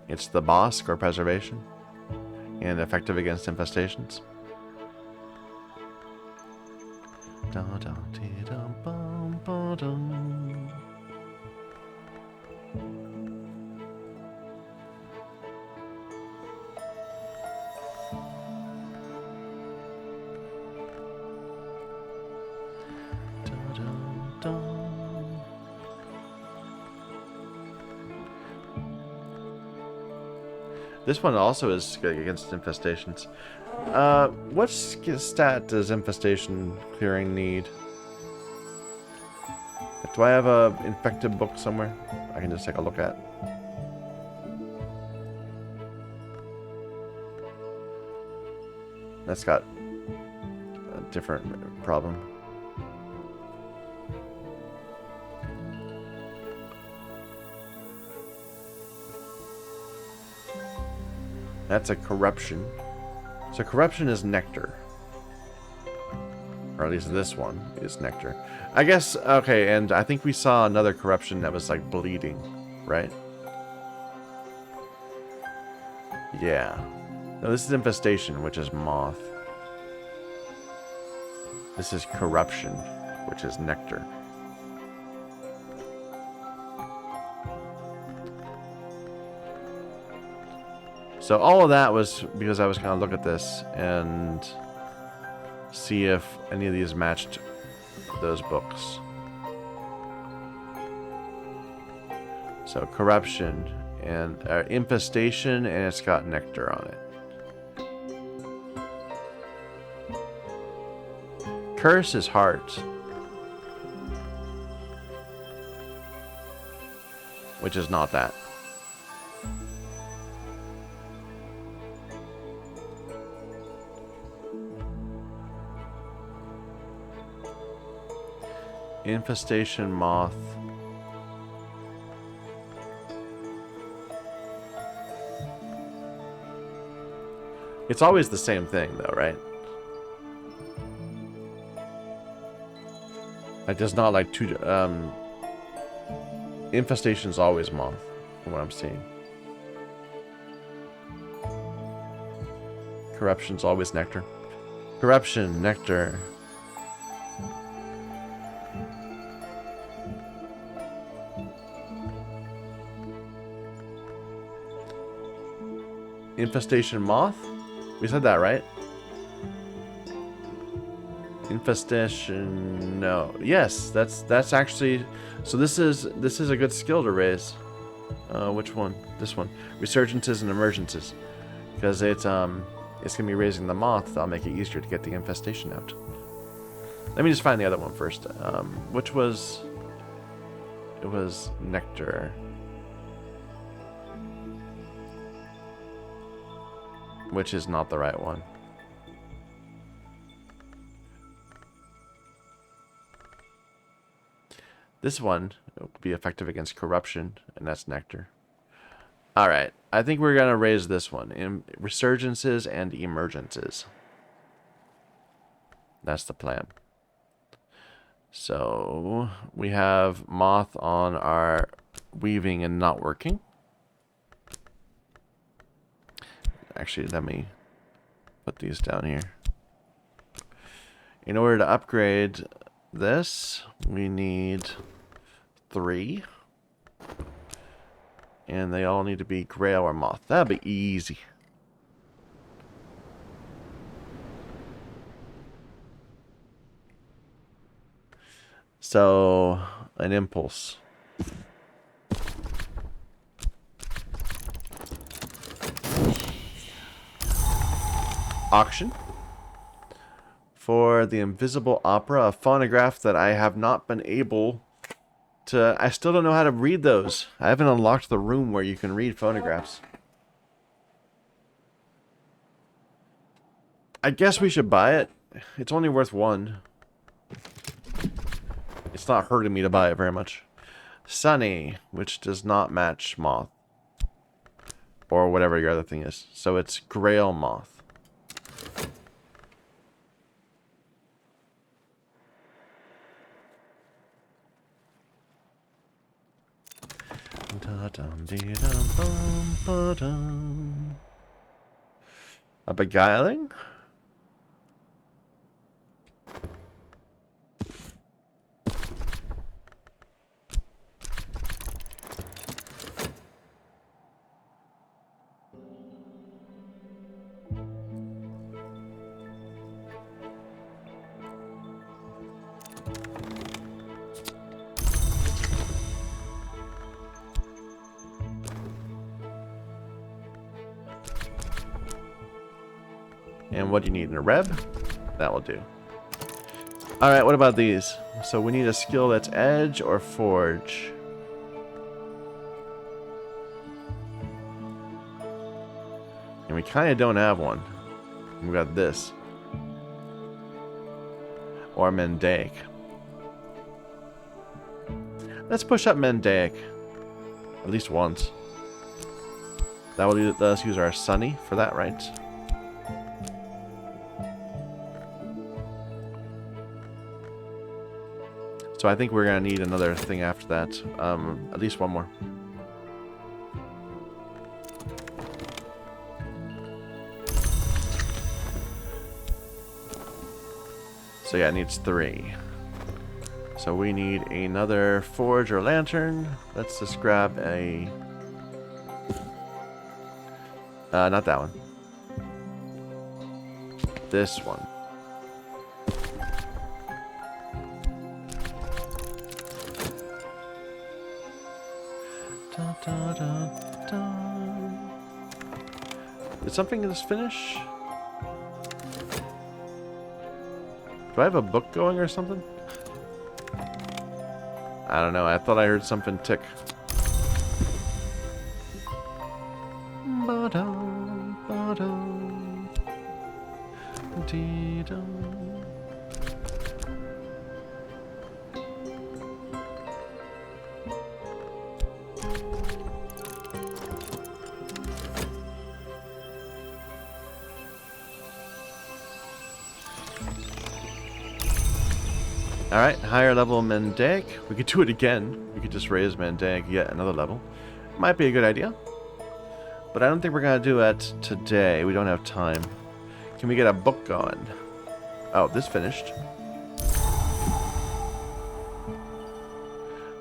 It's the boss, score preservation, and effective against infestations. This one also is good against infestations. What stat does infestation clearing need? Do I have a infected book somewhere I can just take a look at? That's got a different problem. That's a corruption. So corruption is nectar. Or at least this one is nectar. I guess, okay, and I think we saw another corruption that was like bleeding, right? Yeah. No, this is infestation, which is moth. This is corruption, which is nectar. So all of that was because I was going to look at this and see if any of these matched those books. So corruption and infestation, and it's got nectar on it. Curse is heart, which is not that. Infestation moth. It's always the same thing though, right? Like there's not like two infestation's always moth from what I'm seeing. Corruption's always nectar. Corruption, nectar. Infestation moth? We said that, right? Infestation, no. Yes, that's actually, so this is a good skill to raise. Which one? This one. Resurgences and emergences. Because it's gonna be raising the moth, that'll make it easier to get the infestation out. Let me just find the other one first. Which was, it was nectar. Which is not the right one. This one will be effective against corruption, and that's nectar. Alright, I think we're going to raise this one. Resurgences and emergences. That's the plan. So, we have moth on our weaving and not working. Actually, let me put these down here. In order to upgrade this, we need 3. And they all need to be Grail or Moth. That'll be easy. So, an impulse. Auction for the Invisible Opera, a phonograph that I have not been able to. I still don't know how to read those. I haven't unlocked the room where you can read phonographs. I guess we should buy it. It's only worth 1. It's not hurting me to buy it very much. Sunny, which does not match moth. Or whatever your other thing is. So it's Grail moth. A beguiling? And what do you need in a reb? That will do. Alright, what about these? So we need a skill that's edge or forge. And we kind of don't have one. We got this. Or Mendaic. Let's push up Mendaic. At least once. That will let us use our Sunny for that, right? So I think we're going to need another thing after that. At least one more. So yeah, it needs 3. So we need another forge or lantern. Let's just grab a... not that one. This one. Did something just finish? Do I have a book going or something? I don't know. I thought I heard something tick. Alright, higher level Mendaic. We could do it again. We could just raise Mendaic yet another level. Might be a good idea. But I don't think we're going to do it today. We don't have time. Can we get a book going? Oh, this finished.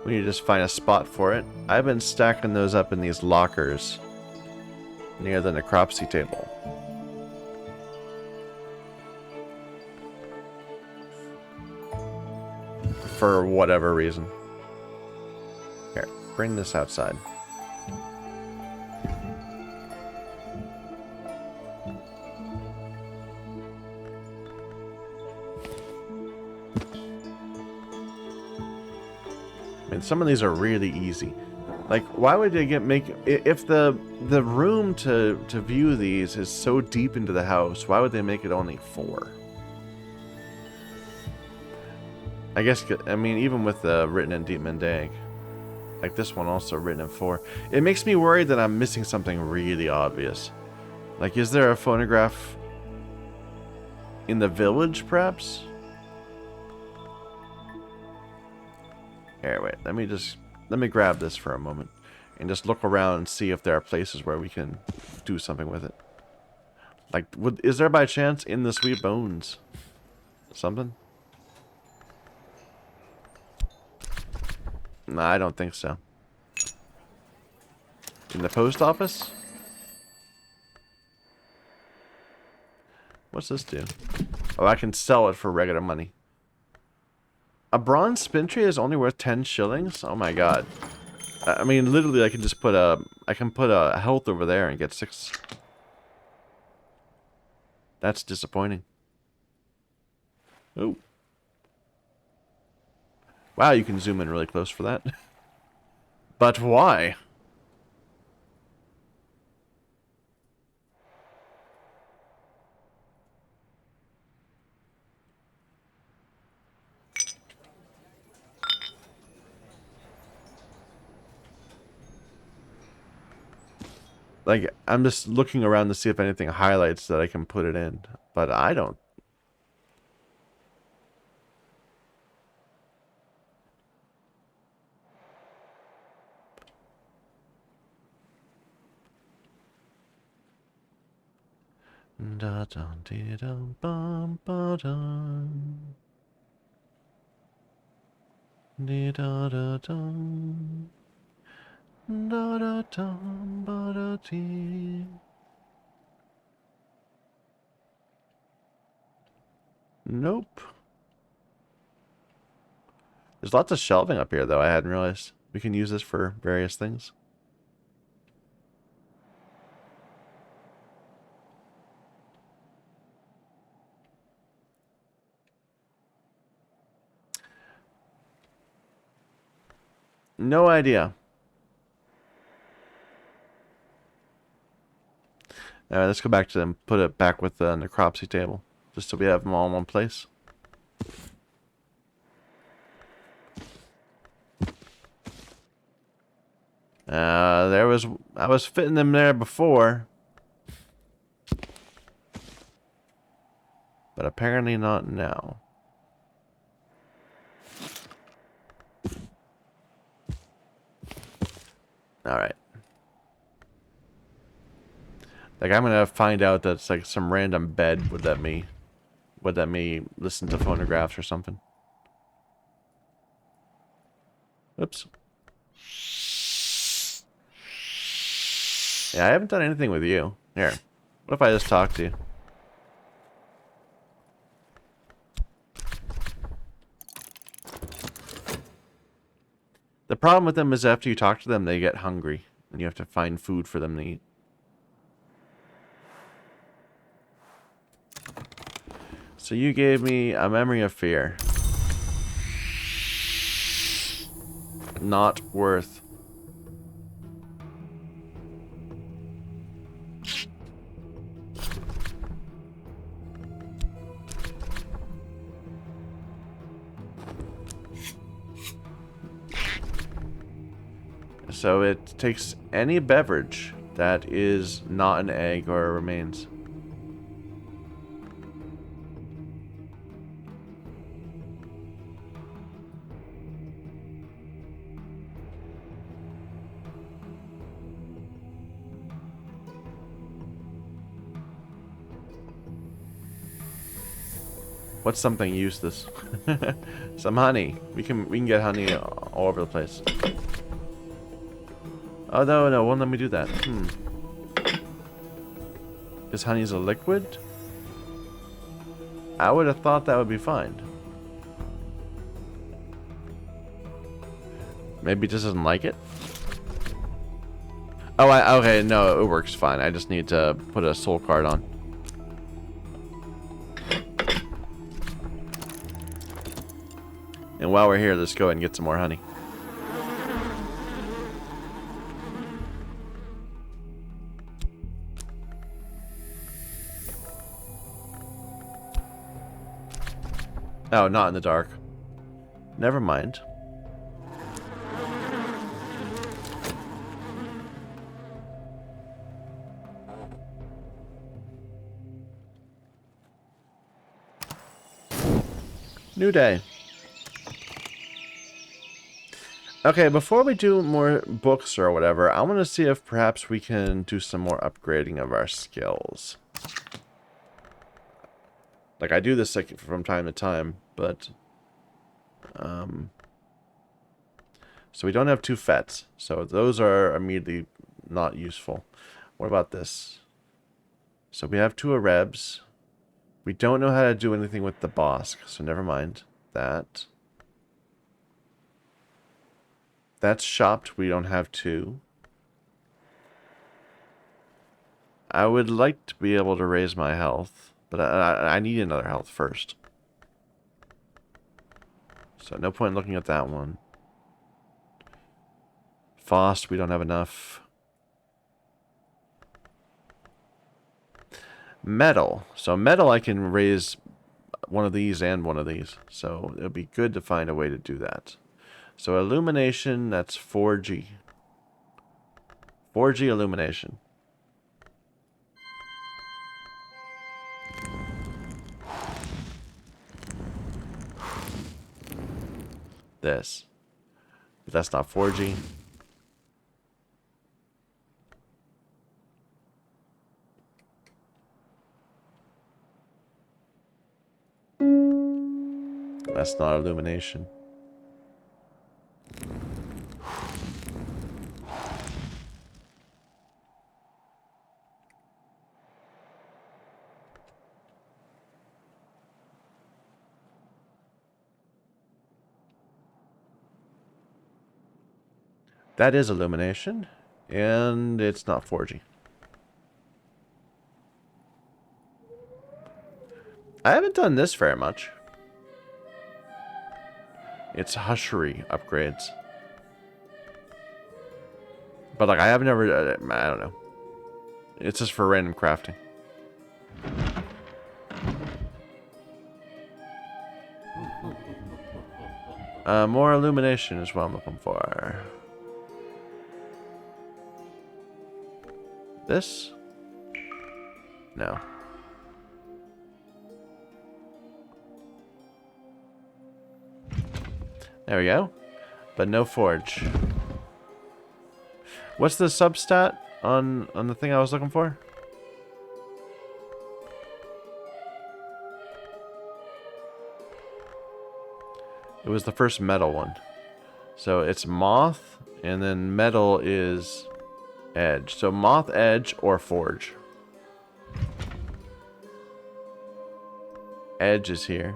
We need to just find a spot for it. I've been stacking those up in these lockers near the necropsy table. For whatever reason. Here, bring this outside. I mean, some of these are really easy. Like, why would they make if the room to view these is so deep into the house? Why would they make it only 4? I guess, I mean, even with the written in Deep Mendaic, like this one also written in 4, it makes me worried that I'm missing something really obvious. Like, is there a phonograph in the village, perhaps? Here, wait, let me grab this for a moment and just look around and see if there are places where we can do something with it. Like, is there by chance in the Sweet Bones something? No, I don't think so. In the post office? What's this do? Oh, I can sell it for regular money. A bronze spin tree is only worth 10 shillings? Oh my god. I mean, literally, I can just put a health over there and get 6. That's disappointing. Oh. Wow, you can zoom in really close for that. But why? Like, I'm just looking around to see if anything highlights that I can put it in. But I don't. Da dum dee dum bum ba dum. Dee da da dum. Da da dum ba da dee. Nope. There's lots of shelving up here, though. I hadn't realized. We can use this for various things. No idea. Alright, let's go back to them. Put it back with the necropsy table. Just so we have them all in one place. I was fitting them there before. But apparently not now. Alright. Like, I'm gonna find out that it's like some random bed would let me listen to phonographs or something. Oops. Yeah, I haven't done anything with you. Here. What if I just talk to you? The problem with them is after you talk to them, they get hungry. And you have to find food for them to eat. So you gave me a memory of fear. Not worth. So it takes any beverage that is not an egg or remains. What's something useless? Some honey. We can get honey all over the place. Oh no, no, won't let me do that. Because honey's a liquid? I would have thought that would be fine. Maybe it just doesn't like it? Oh, okay, no, it works fine. I just need to put a soul card on. And while we're here, let's go ahead and get some more honey. Oh, not in the dark. Never mind. New day. Okay, before we do more books or whatever, I want to see if perhaps we can do some more upgrading of our skills. Like, I do this like from time to time, but... So we don't have 2 fets, so those are immediately not useful. What about this? So we have 2 Arebs. We don't know how to do anything with the Bosk, so never mind that. That's shopped. We don't have 2. I would like to be able to raise my health, but I need another health first. So no point in looking at that one. Fost, we don't have enough. Metal. So metal, I can raise one of these and one of these. So it would be good to find a way to do that. So illumination, that's 4G. 4G illumination. this. But that's not 4G. That's not illumination. That is illumination, and it's not 4G. I haven't done this very much. It's hushery upgrades. But like, I have never, I don't know. It's just for random crafting. More illumination is what I'm looking for. This? No. There we go. But no forge. What's the substat on the thing I was looking for? It was the first metal one. So it's moth, and then metal is edge. So moth, edge, or forge. Edge is here.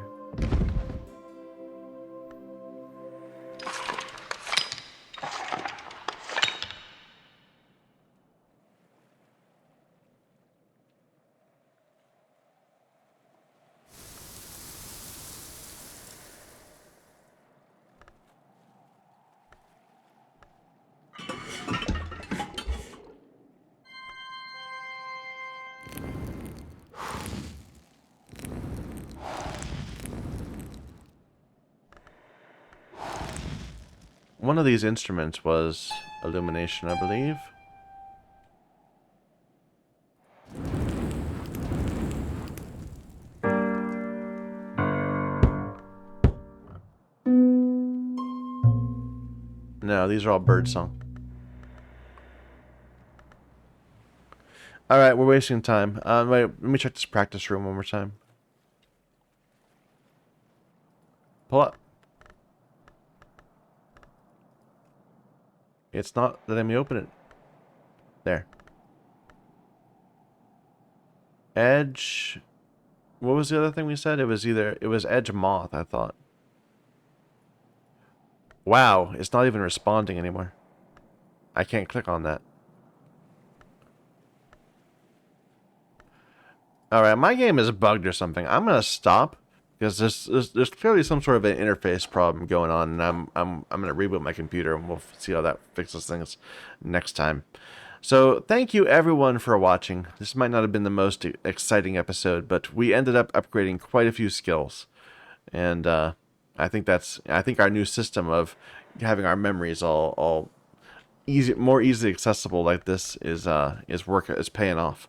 One of these instruments was illumination, I believe. No, these are all birdsong. Alright, we're wasting time. Wait, let me check this practice room one more time. Pull up. It's not letting me open it. There. Edge. What was the other thing we said? It was edge moth, I thought. Wow, it's not even responding anymore. I can't click on that. Alright, my game is bugged or something. I'm gonna stop because there's clearly some sort of an interface problem going on, and I'm gonna reboot my computer and we'll see how that fixes things next time. So thank you everyone for watching. This might not have been the most exciting episode, but we ended up upgrading quite a few skills, and I think our new system of having our memories all more easily accessible like this is paying off.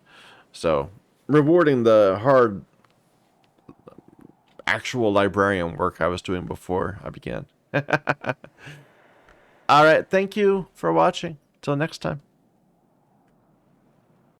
So rewarding the hard actual librarian work I was doing before I began. All right, thank you for watching. Till next time.